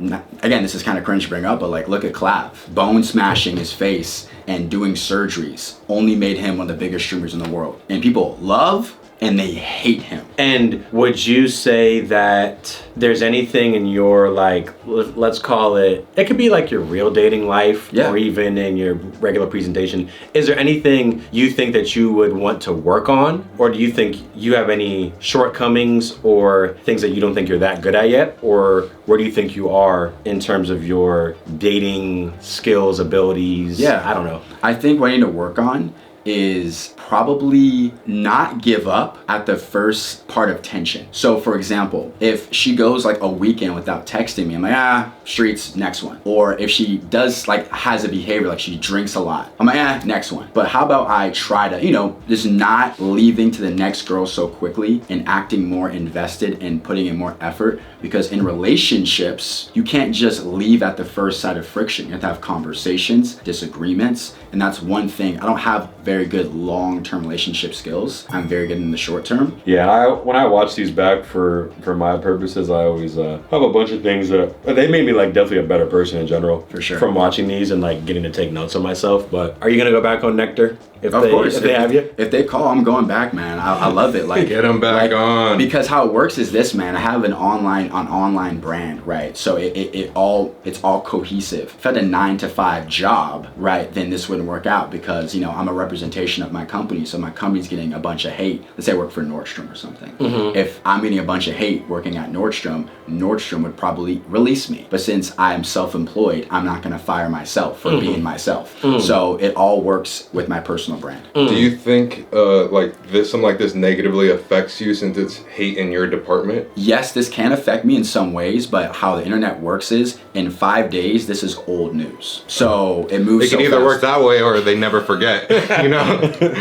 again, this is kind of cringe to bring up, but like, look at Clav. Bone smashing his face and doing surgeries only made him one of the biggest streamers in the world. And people love and they hate him. And would you say that there's anything in your, like, let's call it could be like your real dating life, or even in your regular presentation, is there anything you think that you would want to work on? Or do you think you have any shortcomings or things that you don't think you're that good at yet? Or where do you think you are in terms of your dating skills, abilities? Yeah, I don't know. I think what I need to work on is probably not give up at the first part of tension. So for example, if she goes like a weekend without texting me, I'm like, streets, next one. Or if she does like has a behavior like she drinks a lot, I'm like, next one. But how about I try to, just not leaving to the next girl so quickly and acting more invested and putting in more effort, because in relationships, you can't just leave at the first sight of friction. You have to have conversations, disagreements, and that's one thing. I don't have very good long-term relationship skills. I'm very good in the short term. Yeah, when I watch these back for my purposes, I always have a bunch of things that they made me like definitely a better person in general. For sure. From watching these and like getting to take notes on myself. But are you gonna go back on Nectar? Of course. If they have you? If they call, I'm going back, man. I love it. Like, get them back on. Because how it works is this, man. I have an online brand, right? So it's all cohesive. If I had a 9-to-5 job, right, then this wouldn't work out because I'm a representation of my company. So my company's getting a bunch of hate. Let's say I work for Nordstrom or something. Mm-hmm. If I'm getting a bunch of hate working at Nordstrom would probably release me. But since I'm self-employed, I'm not gonna fire myself for being myself. So it all works with my personal brand. Do you think something like this negatively affects you since it's hate in your department? Yes, this can affect me in some ways, but how the internet works is in 5 days, this is old news. So it moves It can so either fast. work that way or they never forget,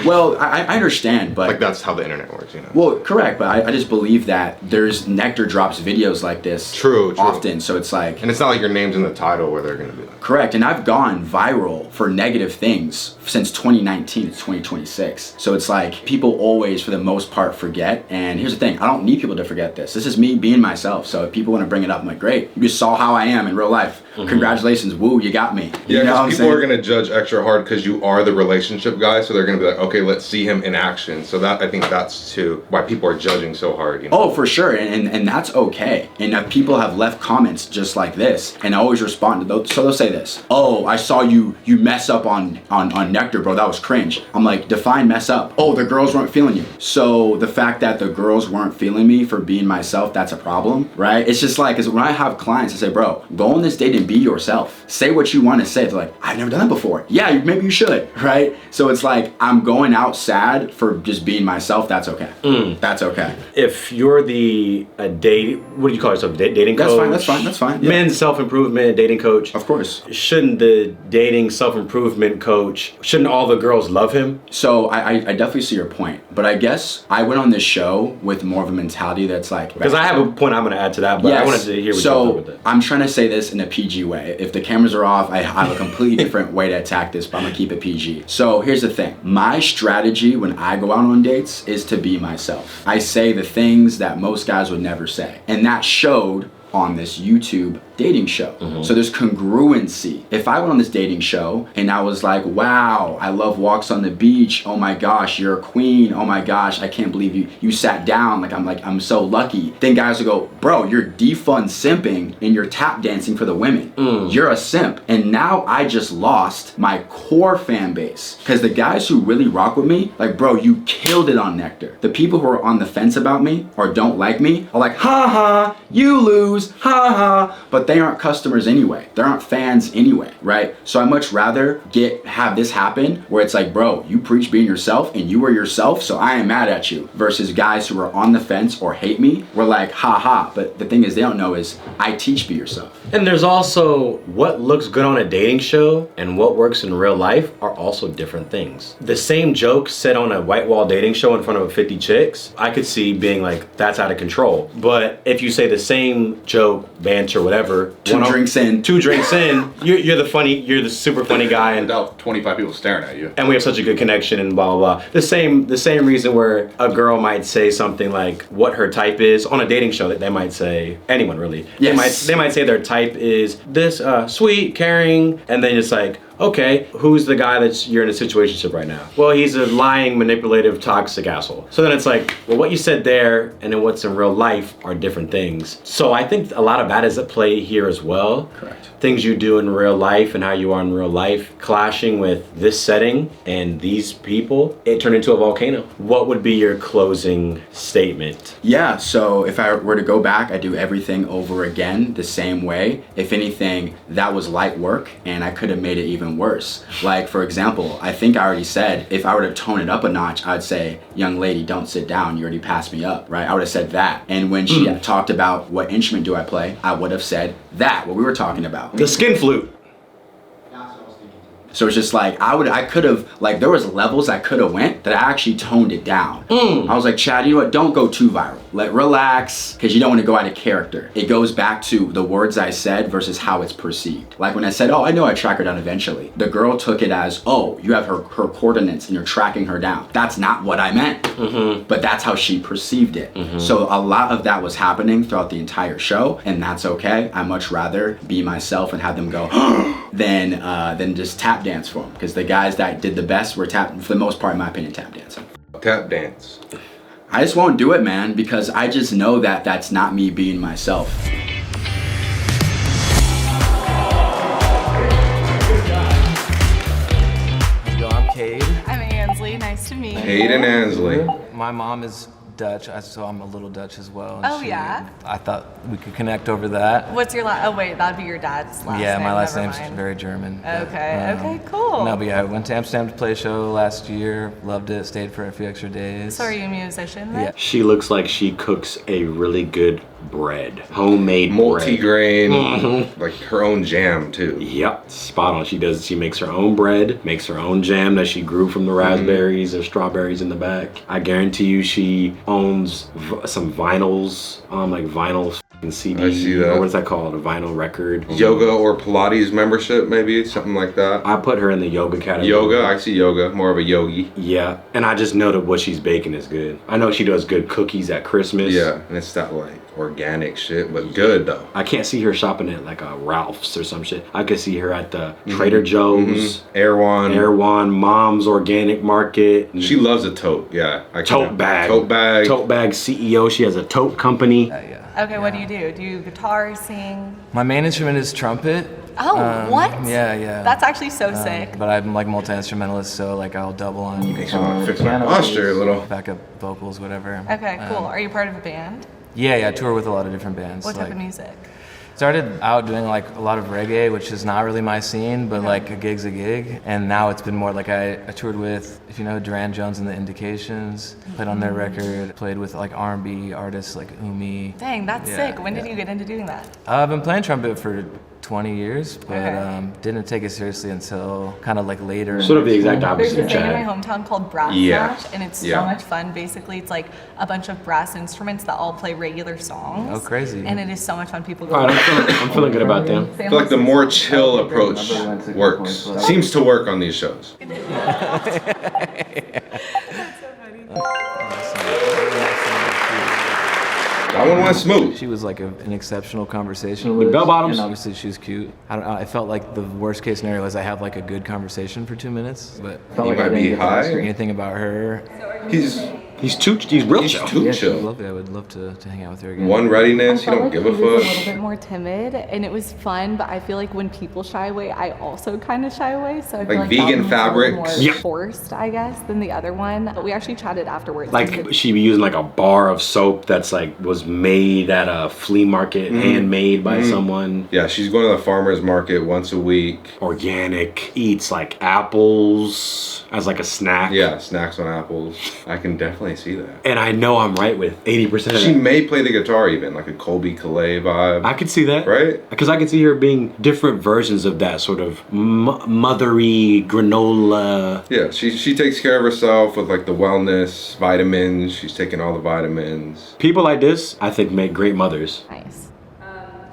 Well, I understand, but like that's how the internet works, Well, correct, but I just believe that there's Nectar drops videos like this True. often, so it's like... And it's not like your name's in the title where they're gonna be like... Correct, and I've gone viral for negative things since 2019 to 2026. So it's like people always, for the most part, forget. And here's the thing, I don't need people to forget this. This is me being myself. So if people want to bring it up, I'm like, great, you just saw how I am in real life. Congratulations, woo, you got me. Yeah, because people are gonna judge extra hard because you are the relationship guy, so they're gonna be like, okay, let's see him in action. So that, I think that's too why people are judging so hard. Oh, for sure, and that's okay. And if people have left comments just like this, and I always respond to those. So they'll say this: oh, I saw you mess up on Nectar, bro. That was cringe. I'm like, define mess up. Oh, the girls weren't feeling you. So the fact that the girls weren't feeling me for being myself, that's a problem, right? It's just like, because when I have clients, I say, bro, go on this date and be yourself. Say what you want to say. They're like, I've never done that before. Yeah, maybe you should, right? So it's like, I'm going out sad for just being myself. That's okay. That's okay. If you're the what do you call yourself? Dating coach? That's fine. Yeah. Men's self-improvement, dating coach. Of course. Shouldn't the dating self-improvement coach, shouldn't all the girls love him? So I definitely see your point, but I guess I went on this show with more of a mentality that's like... Because I have a point I'm going to add to that, but I wanted to hear what you thought with it. I'm trying to say this in a PG way. If the cameras are off, I have a completely different way to attack this, but I'm going to keep it PG. So here's the thing. My strategy when I go out on dates is to be myself. I say the things that most guys would never say. And that showed on this YouTube dating show. So there's congruency. If I went on this dating show and I was like, wow, I love walks on the beach. Oh my gosh, you're a queen. Oh my gosh, I can't believe you sat down. I'm so lucky. Then guys will go, bro, you're defund simping and you're tap dancing for the women. You're a simp. And now I just lost my core fan base. Because the guys who really rock with me, like, bro, you killed it on Nectar. The people who are on the fence about me or don't like me are like, ha ha, you lose, ha ha. But they aren't customers anyway. They aren't fans anyway, right? So I much rather have this happen where it's like, bro, you preach being yourself and you were yourself, so I ain't mad at you. Versus guys who are on the fence or hate me, we're like, ha ha. But the thing is, they don't know is I teach be yourself. And there's also what looks good on a dating show and what works in real life are also different things. The same joke said on a white wall dating show in front of 50 chicks, I could see being like, that's out of control. But if you say the same joke, banter, whatever, we're Two drinks in. You're the super funny guy, and Without 25 people staring at you. and we have such a good connection and blah blah blah. The same reason where a girl might say something like what her type is on a dating show, that they might say, anyone really. Yes. They might say their type is this sweet, caring, and then it's like, okay, who's the guy you're in a situationship right now? Well, he's a lying, manipulative, toxic asshole. So then it's like, well, what you said there and then what's in real life are different things. So I think a lot of that is at play here as well. Correct. Things you do in real life and how you are in real life clashing with this setting and these people, it turned into a volcano. What would be your closing statement? Yeah, so if I were to go back, I'd do everything over again the same way. If anything, that was light work and I could have made it even worse. Like, for example, I think I already said, if I were to tone it up a notch, I'd say, young lady, don't sit down, you already passed me up, right? I would have said that. And when she talked about what instrument do I play, I would have said that, what we were talking about. The skin flute. So it's just like, I could have, like, there was levels I could have went that I actually toned it down. I was like, Chad, you know what, don't go too viral. Relax, because you don't want to go out of character. It goes back to the words I said versus how it's perceived. Like when I said, oh, I know I track her down eventually. The girl took it as, oh, you have her coordinates and you're tracking her down. That's not what I meant, but that's how she perceived it. So a lot of that was happening throughout the entire show, and that's okay. I much rather be myself and have them go, than just tap dance for them, because the guys that did the best were for the most part, in my opinion, tap dancing. Tap dance. I just won't do it, man, because I just know that that's not me being myself. I'm Cade. I'm Ansley. Nice to meet you. Hayden Ansley. My mom is Dutch, so I'm a little Dutch as well. and Oh, yeah? I thought we could connect over that. What's your last? Oh wait, that'd be your dad's last name. Yeah, my last Never name's mind. very German. Okay. Okay. Cool. No, but yeah, I went to Amsterdam to play a show last year. Loved it. Stayed for a few extra days. So are you a musician then? Yeah. She looks like she cooks a really good bread. Homemade Multi-grain, like her own jam too. Yep, spot on. She makes her own bread, makes her own jam that she grew from the raspberries or strawberries in the back. I guarantee you she owns some vinyls, like vinyl CD. I see that. Or what's that called? A vinyl record. Yoga or Pilates membership, maybe something like that. I put her in the yoga category. Yoga, I see yoga, more of a yogi. Yeah, and I just know that what she's baking is good. I know she does good cookies at Christmas. Yeah, and it's that like organic shit, but good though. I can't see her shopping at like a Ralph's or some shit. I could see her at the Trader Joe's, Erewhon, Mom's Organic Market. She loves a tote. Yeah, Tote bag CEO. She has a tote company. Yeah. Okay. What do? Do you guitar, sing? My main instrument is trumpet. Oh, what? Yeah. That's actually so sick. But I'm like multi-instrumentalist, so like I'll double on fix my posture a little. backup vocals, whatever. Okay. Cool. Are you part of a band? Yeah, I tour with a lot of different bands. What type like, of music? Started out doing like a lot of reggae, which is not really my scene, but like a gig's a gig. And now it's been more like I toured with, if you know, Duran Jones and the Indications, played on their record, played with like R&B artists like Umi. Dang, that's sick. When did you get into doing that? I've been playing trumpet for 20 years, but didn't take it seriously until kind of like later. Sort of the exact opposite There's of a thing in Chad. my hometown called Brass Smash, and it's so much fun. Basically, it's like a bunch of brass instruments that all play regular songs. Oh, crazy. And it is so much fun. People go. All right, I'm feeling good about them. I feel like the more chill approach works. Seems to work on these shows. That one went smooth. She was like an exceptional conversationalist. With bell bottoms. And obviously she was cute. I don't know, I felt like the worst case scenario was I have like a good conversation for 2 minutes, but You might be high. anything about her. He's He's real chill. too chill. Lovely. I would love to hang out with her again. One readiness, he don't give a He was a fuck. little bit more timid, and it was fun. But I feel like when people shy away, I also kind of shy away. So I feel Like like vegan that one was a little fabrics? more forced, I guess, than the other one. But we actually chatted afterwards. Like she'd be using like a bar of soap that's like was made at a flea market, handmade by someone. Yeah, she's going to the farmer's market once a week. Organic. Eats like apples as like a snack. Yeah, snacks on apples. I can definitely see that. And I know I'm right with 80% of She that. may play the guitar even, like a Colby Calais vibe. I could see that. Right? Because I could see her being different versions of that sort of mothery granola. Yeah, she takes care of herself with like the wellness, vitamins. She's taking all the vitamins. People like this, I think, make great mothers. Nice.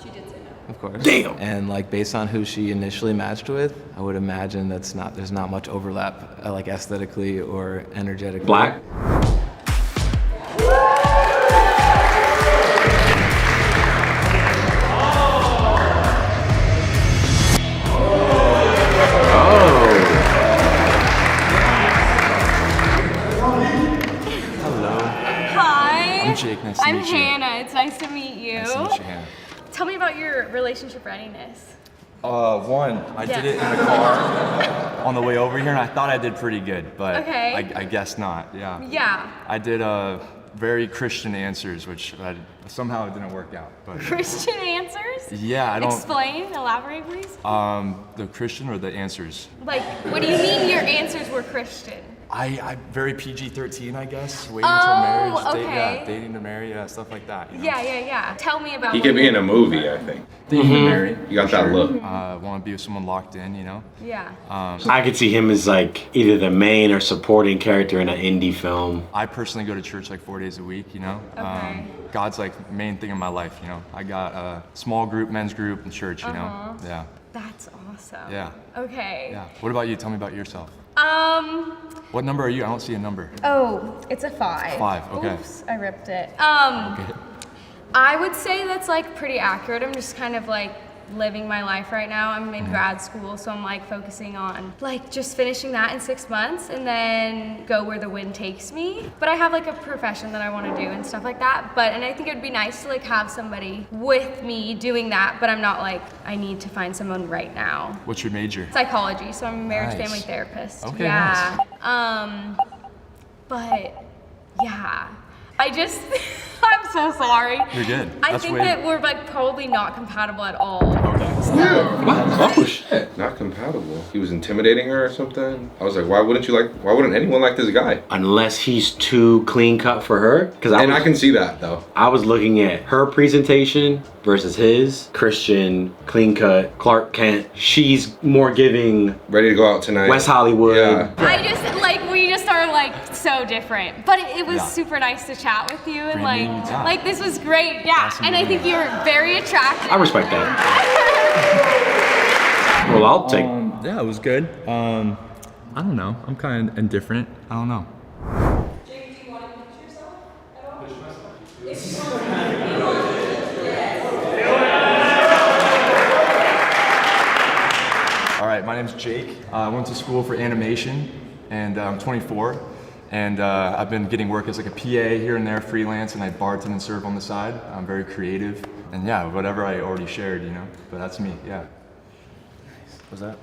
She did say no. Of course. Damn. And like based on who she initially matched with, I would imagine there's not much overlap, like aesthetically or energetically. Black. Hi. I'm Jake. Nice to I'm meet you. Hannah. It's nice to meet you. Nice to meet you, Hannah. Tell me about your relationship readiness. One, I did it in the car on the way over here, and I thought I did pretty good, but Okay. I guess not. Yeah. Yeah. I did very Christian answers, which somehow it didn't work out. But Christian answers? yeah, I don't. Explain, elaborate, please. The Christian or the answers? Like, what do you mean your answers were Christian? I very PG-13, I guess. Waiting Oh, until marriage. okay. Dating to marry, stuff like that. You know? Yeah. Tell me about He what could be you- in a movie, I think. Dating to marry. You got that look. Want to be with someone locked in, you know. Yeah. I could see him as like either the main or supporting character in an indie film. I personally go to church like 4 days a week, you know. Okay. God's like main thing in my life, you know. I got a small group, men's group, and church, you know. Yeah. That's awesome. Yeah. Okay. Yeah. What about you? Tell me about yourself. What number are you? I don't see a number. Oh, it's a 5. 5, okay. Oops, I ripped it. Okay. I would say that's like pretty accurate. I'm just kind of like living my life right now. I'm in grad school, so I'm like focusing on like just finishing that in 6 months and then go where the wind takes me. But I have like a profession that I want to do and stuff like that. And I think it would be nice to like have somebody with me doing that, but I'm not like, I need to find someone right now. What's your major? Psychology, so I'm a marriage Nice. family therapist. Okay, yeah. But yeah, I just, I'm so sorry. You're good. I That's think way- that we're like probably not compatible at all. Okay. Oh shit, not compatible. He was intimidating her or something. I was like, why wouldn't anyone like this guy? Unless he's too clean cut for her. I can see that though. I was looking at her presentation versus his. Christian, clean cut, Clark Kent. She's more giving ready to go out tonight. West Hollywood. Yeah. I just like, we just are like so different. But it was Yeah. super nice to chat with you and Great meeting you, too. like this was great. Yeah, Awesome and I meeting think you're very attractive. I respect that. Well, I'll take. Yeah, it was good. I don't know. I'm kind of indifferent. I don't know. Jake, do you want to pitch yourself at all? All right, my name's Jake. I went to school for animation, and I'm 24. And I've been getting work as like a PA here and there, freelance, and I bartend and serve on the side. I'm very creative, and yeah, whatever I already shared, you know. But that's me, yeah. What's that?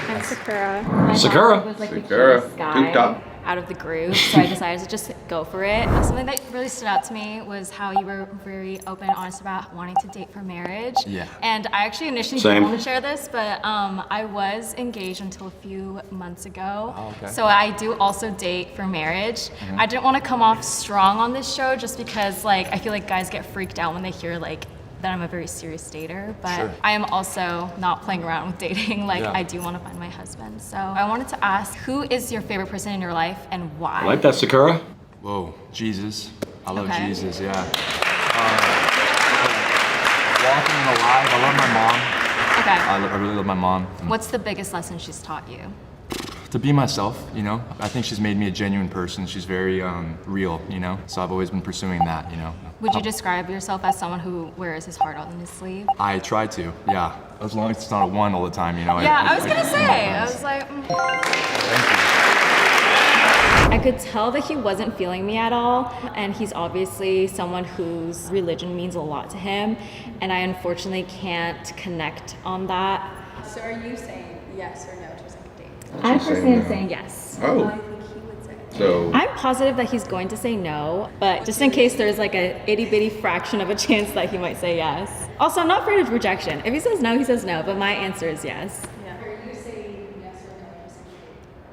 I'm Sakura. Sakura. Was like the Sakura. cutest guy Tube top. out of the group, so I decided to just go for it. Something that really stood out to me was how you were very open and honest about wanting to date for marriage. Yeah. And I actually initially Same. didn't want to share this, but I was engaged until a few months ago. Oh, okay. So I do also date for marriage. I didn't want to come off strong on this show just because like I feel like guys get freaked out when they hear like that I'm a very serious dater, but Sure. I am also not playing around with dating. Like Yeah. I do want to find my husband. So I wanted to ask, who is your favorite person in your life and why? I like that, Sakura. Whoa, Jesus. I love Okay. Jesus, yeah. Walking and alive. I love my mom. Okay. I really love my mom. What's the biggest lesson she's taught you? To be myself, you know. I think she's made me a genuine person. She's very real, you know. So I've always been pursuing that, you know. Would you describe yourself as someone who wears his heart on his sleeve? I try to, yeah. As long as it's not a one all the time, you know. Yeah, I was gonna do say. my I best. was like, I could tell that he wasn't feeling me at all, and he's obviously someone whose religion means a lot to him, and I unfortunately can't connect on that. So are you saying yes or no to a second date? I She's saying personally am no. saying yes. Oh. So I'm positive that he's going to say no, but just in case there's like a itty bitty fraction of a chance that he might say yes. Also, I'm not afraid of rejection. If he says no, he says no, but my answer is yes.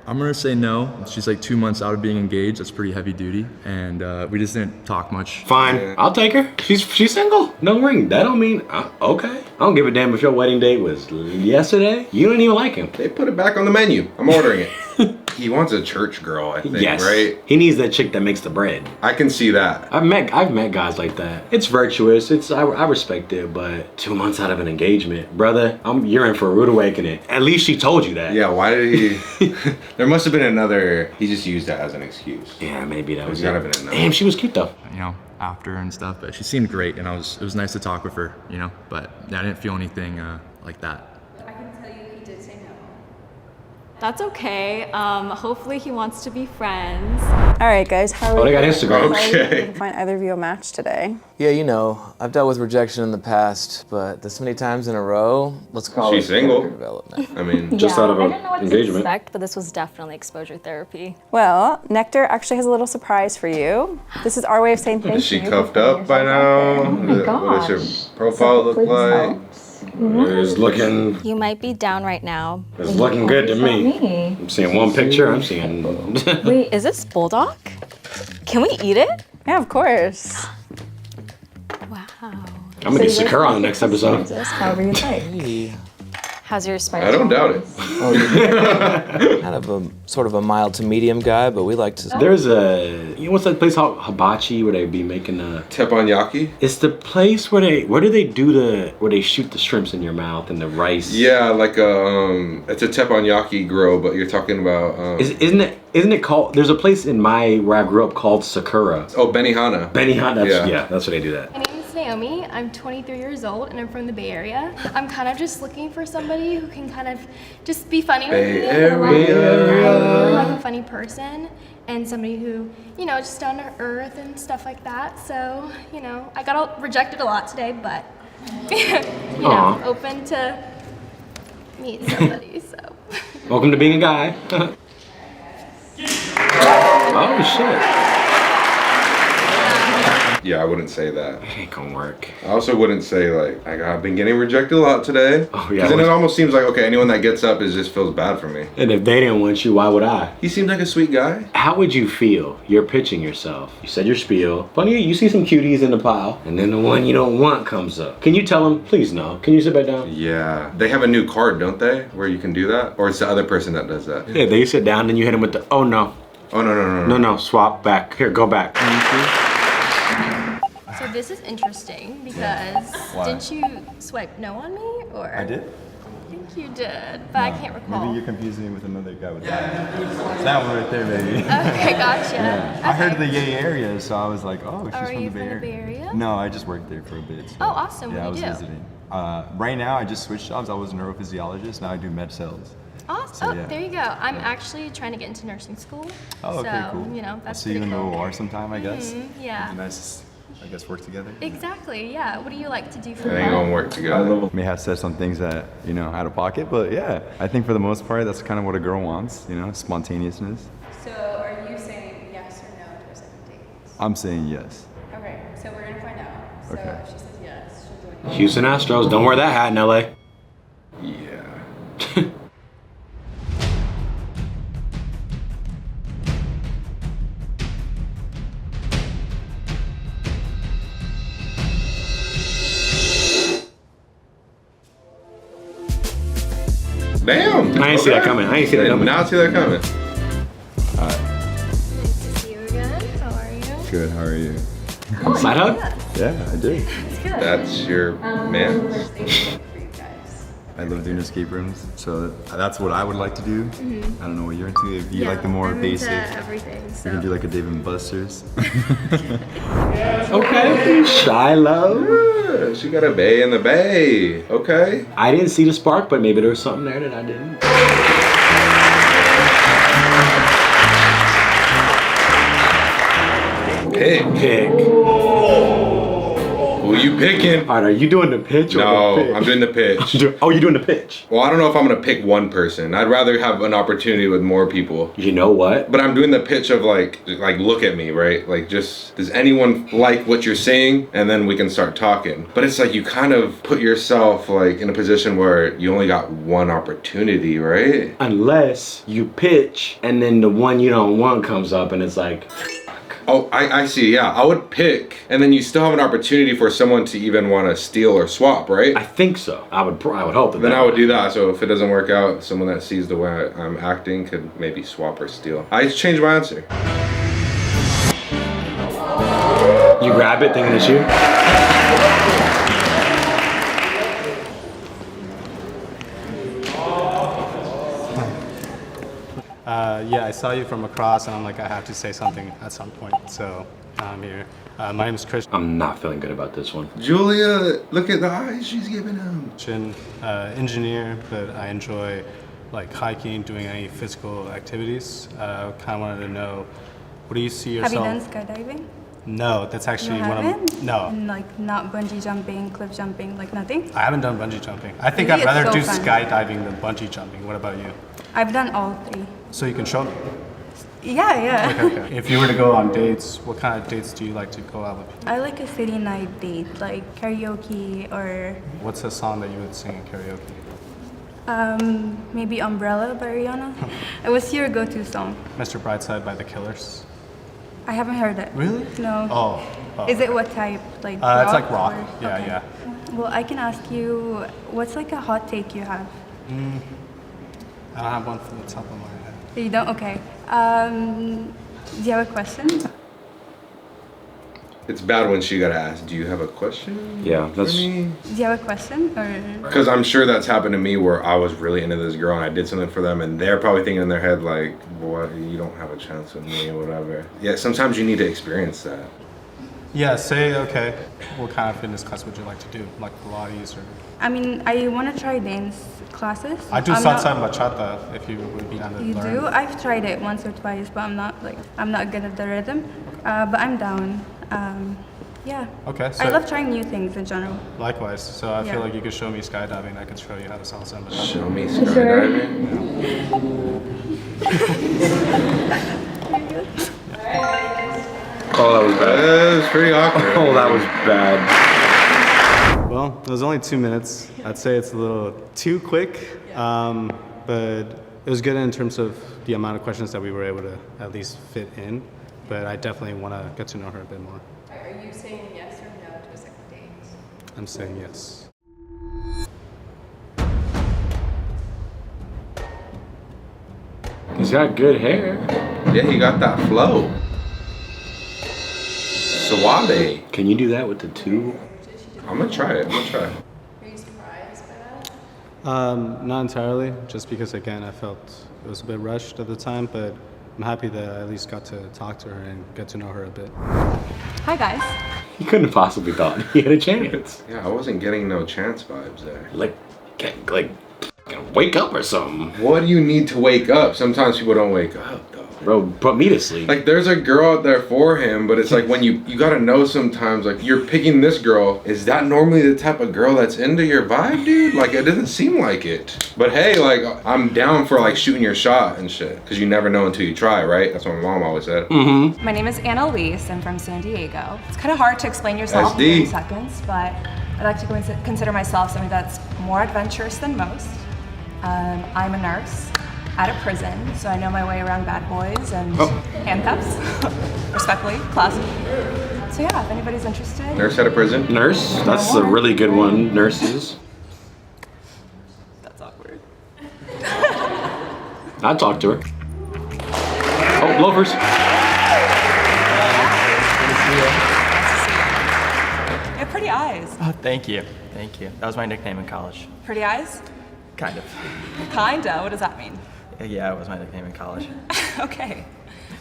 I'm gonna say no. She's like 2 months out of being engaged. That's pretty heavy duty, and we just didn't talk much. Fine, I'll take her. She's single. No ring. That don't mean okay. I don't give a damn if your wedding date was yesterday. You didn't even like him. they put it back on the menu. I'm ordering it. He wants a church girl, I think, Yes. right? He needs that chick that makes the bread. I can see that. I've met guys like that. It's virtuous. I respect it, but 2 months out of an engagement, brother, you're in for a rude awakening. At least she told you that. Yeah, why did he? There must have been another. He just used that as an excuse. Yeah, maybe that was gotta it. have been another. Damn, she was cute though. You know, after and stuff, but she seemed great, and it was nice to talk with her, you know, but I didn't feel anything like that. I can tell you he did say no. That's okay. Hopefully he wants to be friends. All right, guys, how are Oh, we they got doing? Instagram. Okay. Can find either of you a match today. Yeah, you know, I've dealt with rejection in the past, but this many times in a row, let's call She's it single. character development. I mean, Just out of I an didn't know what to engagement. expect, but this was definitely exposure therapy. Well, Nectar actually has a little surprise for you. This is our way of saying thank you. is she for cuffed putting up by yourself out now? there. What does your profile look like? It's looking You might be down right now. good to me. I'm seeing one picture. I'm seeing. Wait, is this bulldog? Can we eat it? Yeah, of course. Wow. I'm gonna do Sakura on the next episode. However you like. How's your spice? I don't doubt it. Kind of a sort of a mild to medium guy, but we like to. There's what's that place called Hibachi where they be making Teppanyaki? It's the place where do they do where they shoot the shrimps in your mouth and the rice. Yeah, like it's a teppanyaki grill, but you're talking about. Isn't it called? There's a place where I grew up called Sakura. Oh, Benihana. Benihana. Yeah. That's where they do that. My name is Naomi. I'm 23 years old and I'm from the Bay Area. I'm kind of just looking for somebody who can kind of just be funny with Bay me. Area. I'm like a funny person and somebody who, just down to earth and stuff like that. So, I got rejected a lot today, but, Aw. open to meet somebody, so. Welcome to being a guy. Oh shit. Yeah, I wouldn't say that. It ain't gonna work. I also wouldn't say I've been getting rejected a lot today. Oh yeah. 'Cause then it almost seems like anyone that gets up just feels bad for me. And if they didn't want you, why would I? He seemed like a sweet guy. How would you feel? You're pitching yourself. You said your spiel. Funny, you see some cuties in the pile, and then the one you don't want comes up. Can you tell them, please no? Can you sit back down? Yeah. They have a new card, don't they? Where you can do that? Or it's the other person that does that? Yeah, they sit down, and you hit them with the, oh no. Oh, no. No, swap back. Here, go back. So this is interesting because Why? didn't you swipe no on me, or? I did? I think you did, but I can't recall. Maybe you're confusing me with another guy with that. It's that one right there, baby. Okay, gotcha. Yeah. I heard the Yay area, so I was like, oh, she's Are from you the Bay from the Area. Bay Area? No, I just worked there for a bit. So. Oh, awesome. Yeah, I What was do you do? visiting. Right now, I just switched jobs. I was a neurophysiologist. Now I do med sales. Awesome. So, yeah. There you go. I'm actually trying to get into nursing school. Oh, okay, so, cool. That's I'll see you in pretty the cool. OR sometime, I guess. Yeah. It'd be nice, I guess, work together. Exactly. Yeah. What do you like to do for It ain't fun? gonna work together. May have said some things that, out of pocket, but yeah, I think for the most part, that's kind of what a girl wants, spontaneousness. So are you saying yes or no to a second date? I'm saying yes. Okay, so we're gonna find out. So Okay. if she says yes, she'll join you. Houston Astros, don't wear that hat in LA. Yeah. Damn! I ain't see that coming. I ain't see that Did coming. not see that coming. Nice to see you again. How are you? Good, how are you? Side hug? Yeah, I do. It's good. That's your man. I love doing escape rooms, so that's what I would like to do. I don't know what you're into. If you like the more I'm basic, into everything. we So. can do like a Dave and Buster's. Okay. Shiloh. She got a bay in the bay. Okay. I didn't see the spark, but maybe there was something there that I didn't. Pick. Who you picking? All right, are you doing the pitch or the No, pitch? I'm doing the pitch. Oh, you're doing the pitch. Well, I don't know if I'm gonna pick one person. I'd rather have an opportunity with more people. You know what? But I'm doing the pitch of like look at me, right? Like just does anyone like what you're saying? And then we can start talking. But it's like you kind of put yourself like in a position where you only got one opportunity, right? Unless you pitch and then the one you don't want comes up and it's like, Oh, I see. Yeah, I would pick, and then you still have an opportunity for someone to even want to steal or swap, right? I think so. I would hope that. Then I would do that. So if it doesn't work out, someone that sees the way I'm acting could maybe swap or steal. I changed my answer. You grab it thinking it's you? Yeah, I saw you from across, and I'm like, I have to say something at some point, so I'm here. My name is Christian. I'm not feeling good about this one. Julia, look at the eyes she's giving him. Engineer, but I enjoy like hiking, doing any physical activities. Kind of wanted to know, what do you see yourself? Have you done skydiving? No, that's actually You one haven't? of no. And, like not bungee jumping, cliff jumping, like nothing? I haven't done bungee jumping. I think Really? I'd rather It's do so fun. skydiving than bungee jumping. What about you? I've done all three. So you can show me. Yeah. Okay. If you were to go on dates, what kind of dates do you like to go out with? I like a city night date, like karaoke or What's a song that you would sing in karaoke? maybe Umbrella by Rihanna. What's your go-to song? Mr. Brightside by The Killers. I haven't heard it. Really? No. Oh. Is it what type? Like It's like rock. or- Yeah, okay. yeah. Well, I can ask you, what's like a hot take you have? I don't have one from the top of my head. You don't? Okay. Do you have a question? It's bad when she gotta ask, do you have a question? Yeah, that's. Do you have a question? Or Because I'm sure that's happened to me where I was really into this girl and I did something for them and they're probably thinking in their head like, what, you don't have a chance with me or whatever. Yeah, sometimes you need to experience that. Yeah, say, okay, what kind of fitness class would you like to do? Like Pilates or? I mean, I want to try dance classes. I do I'm salsa not- and bachata if you would be down to You learn. do? I've tried it once or twice, but I'm not good at the rhythm. But I'm down. Yeah. Okay, I so- love trying new things in general. Likewise, so I Yeah. feel like you could show me skydiving, I could show you how to salsa and bachata. Show me skydiving? Oh, that was bad. That was pretty awkward. Oh, that was bad. Well, it was only 2 minutes. I'd say it's a little too quick, but it was good in terms of the amount of questions that we were able to at least fit in. But I definitely want to get to know her a bit more. Are you saying yes or no to a second date? I'm saying yes. He's got good hair. Yeah, he got that flow. Suave. Can you do that with the two? I'm gonna try it. Are you surprised by that? Not entirely, just because again I felt it was a bit rushed at the time, but I'm happy that I at least got to talk to her and get to know her a bit. Hi guys. He couldn't have possibly thought he had a chance. Yeah, I wasn't getting no chance vibes there. Like wake up or something. What do you need to wake up? Sometimes people don't wake up though. Bro, put me to sleep. Like there's a girl out there for him, but it's like when you gotta know sometimes, like you're picking this girl, is that normally the type of girl that's into your vibe, dude? Like it doesn't seem like it. But hey, like I'm down for like shooting your shot and shit. Cause you never know until you try, right? That's what my mom always said. Mm-hmm. My name is Analise. I'm from San Diego. It's kind of hard to explain yourself in SD. 30 seconds, but I like to consider myself somebody that's more adventurous than most. I'm a nurse at a prison, so I know my way around bad boys and handcuffs, respectfully, classy. So yeah, if anybody's interested. Nurse at a prison? Nurse? That's a really good one. Nurses. That's awkward. I'd talk to her. Oh, loafers. You have pretty eyes. Oh, thank you. Thank you. That was my nickname in college. Pretty eyes? Kind of. Kinda, what does that mean? Yeah, it was my nickname in college. Okay.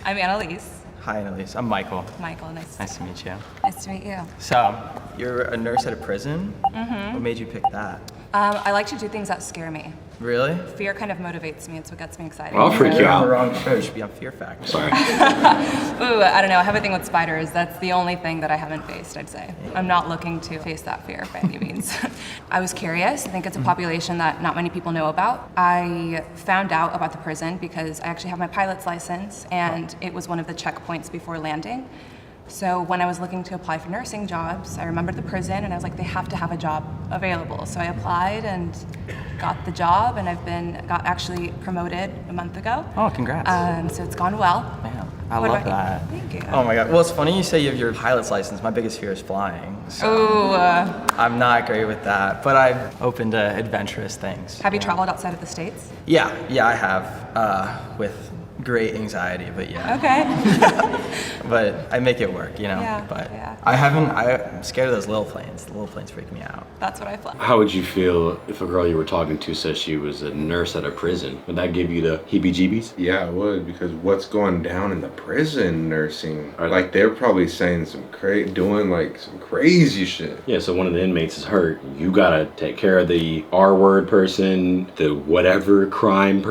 I'm Analise. Hi, Annalise. I'm Michael. Michael, nice to meet you. Nice to meet you. So, you're a nurse at a prison? Mm-hmm. What made you pick that? I like to do things that scare me. Really? Fear kind of motivates me. It's what gets me excited. Well, I'll freak you You're out. on the wrong show. You should be on Fear Factor. Sorry. Ooh, I don't know. I have a thing with spiders. That's the only thing that I haven't faced, I'd say. I'm not looking to face that fear by any means. I was curious. I think it's a population that not many people know about. I found out about the prison because I actually have my pilot's license, and it was one of the checkpoints before landing. So when I was looking to apply for nursing jobs, I remembered the prison, and I was like, they have to have a job available. So I applied and got the job, and got actually promoted a month ago. Oh, congrats. So it's gone well. Yeah. I What love about you? that. Thank you. Oh my god. Well, it's funny you say you have your pilot's license. My biggest fear is flying. So Ooh. I'm not great with that, but I'm open to adventurous things. Have you traveled outside of the States? Yeah, I have, with great anxiety, but yeah. Okay. But I make it work, you know. Yeah, But yeah. I'm scared of those little planes. The little planes freak me out. That's what I fly. How would you feel if a girl you were talking to says she was a nurse at a prison? Would that give you the heebie-jeebies? Yeah, it would, because what's going down in the prison nursing? Like, they're probably saying doing like some crazy shit. Yeah, so one of the inmates is hurt. You gotta take care of the R-word person, the whatever crime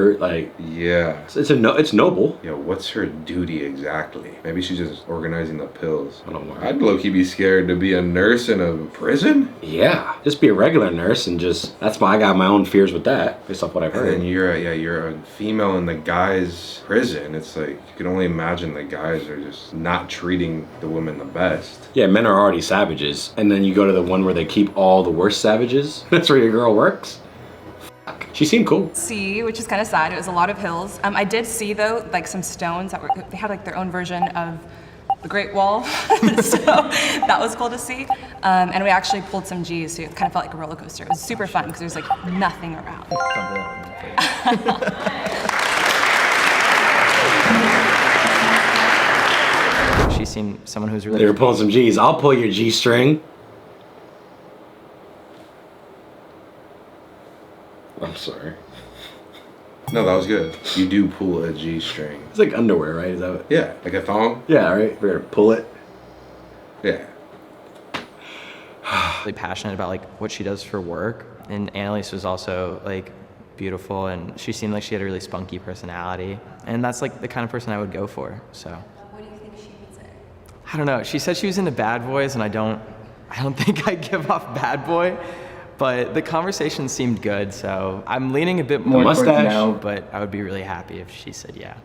Yeah. It's noble. Yeah, what's her duty exactly? Maybe she's just organizing the pills. I don't know. I'd low-key be scared to be a nurse in a prison. Yeah, just be a regular nurse and I got my own fears with that, based off what I've heard. And then you're a female in the guy's prison. It's like, you can only imagine the guys are just not treating the women the best. Yeah, men are already savages. And then you go to the one where they keep all the worst savages. That's where your girl works. Fuck. She seemed cool. See, which is kind of sad. It was a lot of hills. I did see though, like some stones they had like their own version of the Great Wall. So that was cool to see. And we actually pulled some G's, so it kind of felt like a roller coaster. It was super fun because there's like nothing around. She seemed someone who's really. They were pulling some G's. I'll pull your G string. I'm sorry. No, that was good. You do pull a G string. It's like underwear, right? Is that what? Yeah, like a thong? Yeah, right? We're gonna pull it. Yeah. Really passionate about like what she does for work, and Analise was also like beautiful, and she seemed like she had a really spunky personality, and that's like the kind of person I would go for. So What do you think she would say? I don't know. She said she was into bad boys, and I don't think I give off bad boy, but the conversation seemed good, so I'm leaning a bit more towards no, but I would be really happy if she said yeah.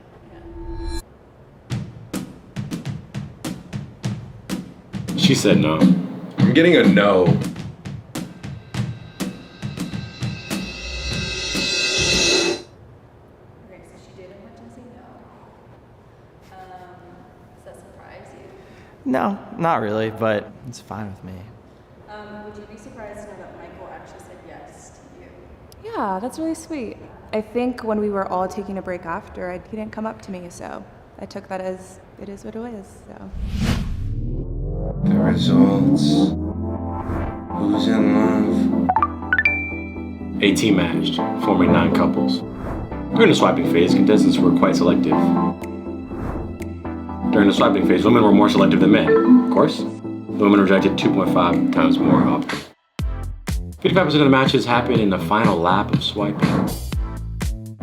She said no. I'm getting a no. Okay, so she didn't want to say no. Does that surprise you? No, not really, but it's fine with me. Would you be surprised to know that Michael actually said yes to you? Yeah, that's really sweet. I think when we were all taking a break after, he didn't come up to me, so I took that as it is what it is. So. The results. Who's in love? 18 matched, forming 9 couples. During the swiping phase, contestants were quite selective. During the swiping phase, women were more selective than men. Of course, the women rejected 2.5 times more often. 55% of the matches happened in the final lap of swiping.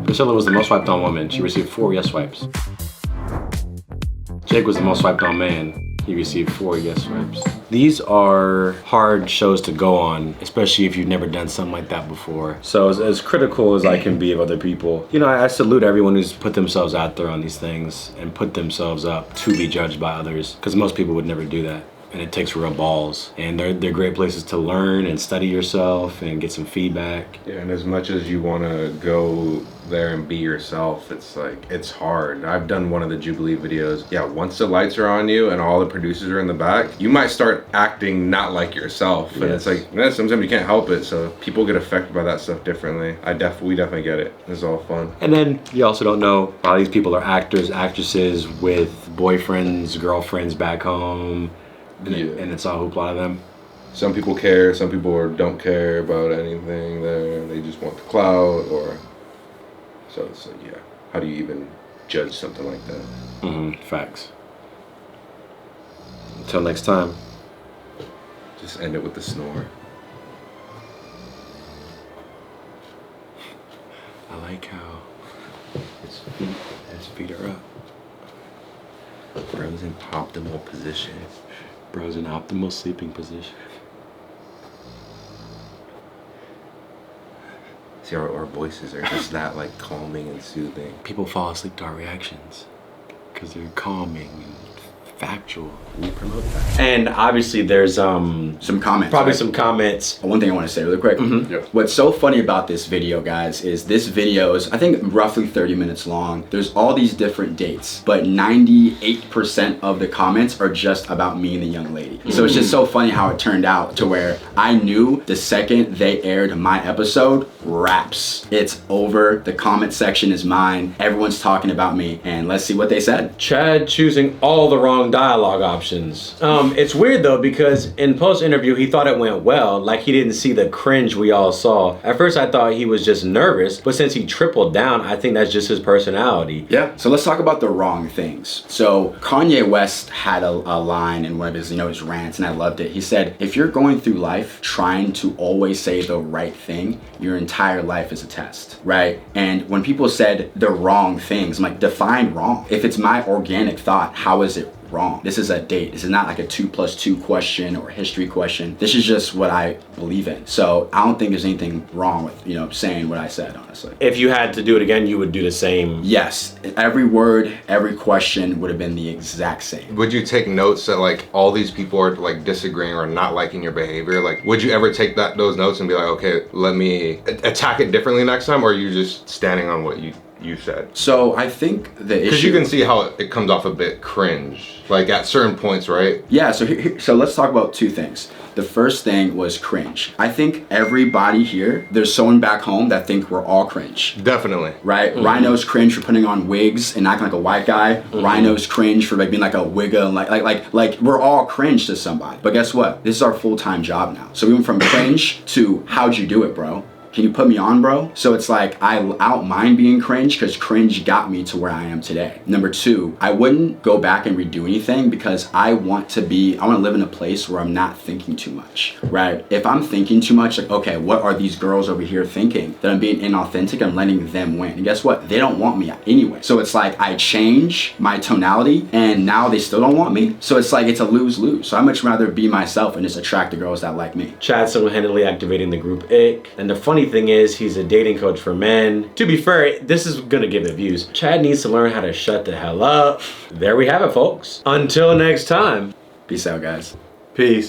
Priscilla was the most swiped on woman. She received 4 yes swipes. Jake was the most swiped on man. He received 4 yes swipes. These are hard shows to go on, especially if you've never done something like that before. So as critical as I can be of other people, you know, I salute everyone who's put themselves out there on these things and put themselves up to be judged by others, because most people would never do that. And it takes real balls. And they're great places to learn and study yourself and get some feedback. Yeah, and as much as you want to go there and be yourself, it's like, it's hard. I've done one of the Jubilee videos. Yeah, once the lights are on you and all the producers are in the back, you might start acting not like yourself. And it's like, sometimes you can't help it. So people get affected by that stuff differently. We definitely get it. It's all fun. And then you also don't know, a lot of these people are actors, actresses with boyfriends, girlfriends back home. And it's all hoopla to them. Some people care, some people don't care about anything there. They just want the clout, or so it's like, yeah. How do you even judge something like that? Facts. Until next time. Just end it with the snore. I like how his feet are up. Bro's in optimal position. Bro's in optimal sleeping position. See, our voices are just that like calming and soothing. People fall asleep to our reactions because they're calming and Factual. We promote that. And obviously there's some comments. Probably right? some comments. One thing I want to say really quick. What's so funny about this video, guys, is this video is, I think, roughly 30 minutes long. There's all these different dates, but 98% of the comments are just about me and the young lady. So it's just so funny how it turned out to where I knew the second they aired my episode, wraps. It's over. The comment section is mine. Everyone's talking about me, and let's see what they said. Chad choosing all the wrong dialogue options. It's weird though, because in post-interview he thought it went well, like he didn't see the cringe we all saw. At first I thought he was just nervous, but since he tripled down, I think that's just his personality. Yeah, so let's talk about the wrong things. So Kanye West had a line in one of his, his rants, and I loved it. He said, if you're going through life trying to always say the right thing, your entire life is a test, right? And when people said the wrong things, I'm like, define wrong. If it's my organic thought, how is it wrong? This is a date. This is not like a 2+2 question or a history question. This is just what I believe in. So I don't think there's anything wrong with, saying what I said, honestly. If you had to do it again, you would do the same? Yes. Every word, every question would have been the exact same. Would you take notes that like all these people are like disagreeing or not liking your behavior? Like, would you ever take those notes and be like, okay, let me attack it differently next time? Or are you just standing on what you said? So I think the issue, because you can see how it comes off a bit cringe, like at certain points, right? Yeah. So let's talk about two things. The first thing was cringe. I think everybody here, there's someone back home that think we're all cringe. Definitely. Right? Rhino's cringe for putting on wigs and acting like a white guy. Rhino's cringe for like being like a wigga and like we're all cringe to somebody. But guess what? This is our full-time job now. So we went from cringe to how'd you do it, bro? Can you put me on, bro? So it's like, I don't mind being cringe because cringe got me to where I am today. Number two, I wouldn't go back and redo anything because I want to live in a place where I'm not thinking too much, right? If I'm thinking too much, like, okay, what are these girls over here thinking? That I'm being inauthentic, I'm letting them win. And guess what? They don't want me anyway. So it's like, I change my tonality and now they still don't want me. So it's like, it's a lose-lose. So I'd much rather be myself and just attract the girls that like me. Chad single-handedly activating the group ick. And the funny thing is, he's a dating coach for men. To be fair, this is gonna give it views. Chad needs to learn how to shut the hell up. There we have it, folks. Until next time. Peace out, guys. Peace.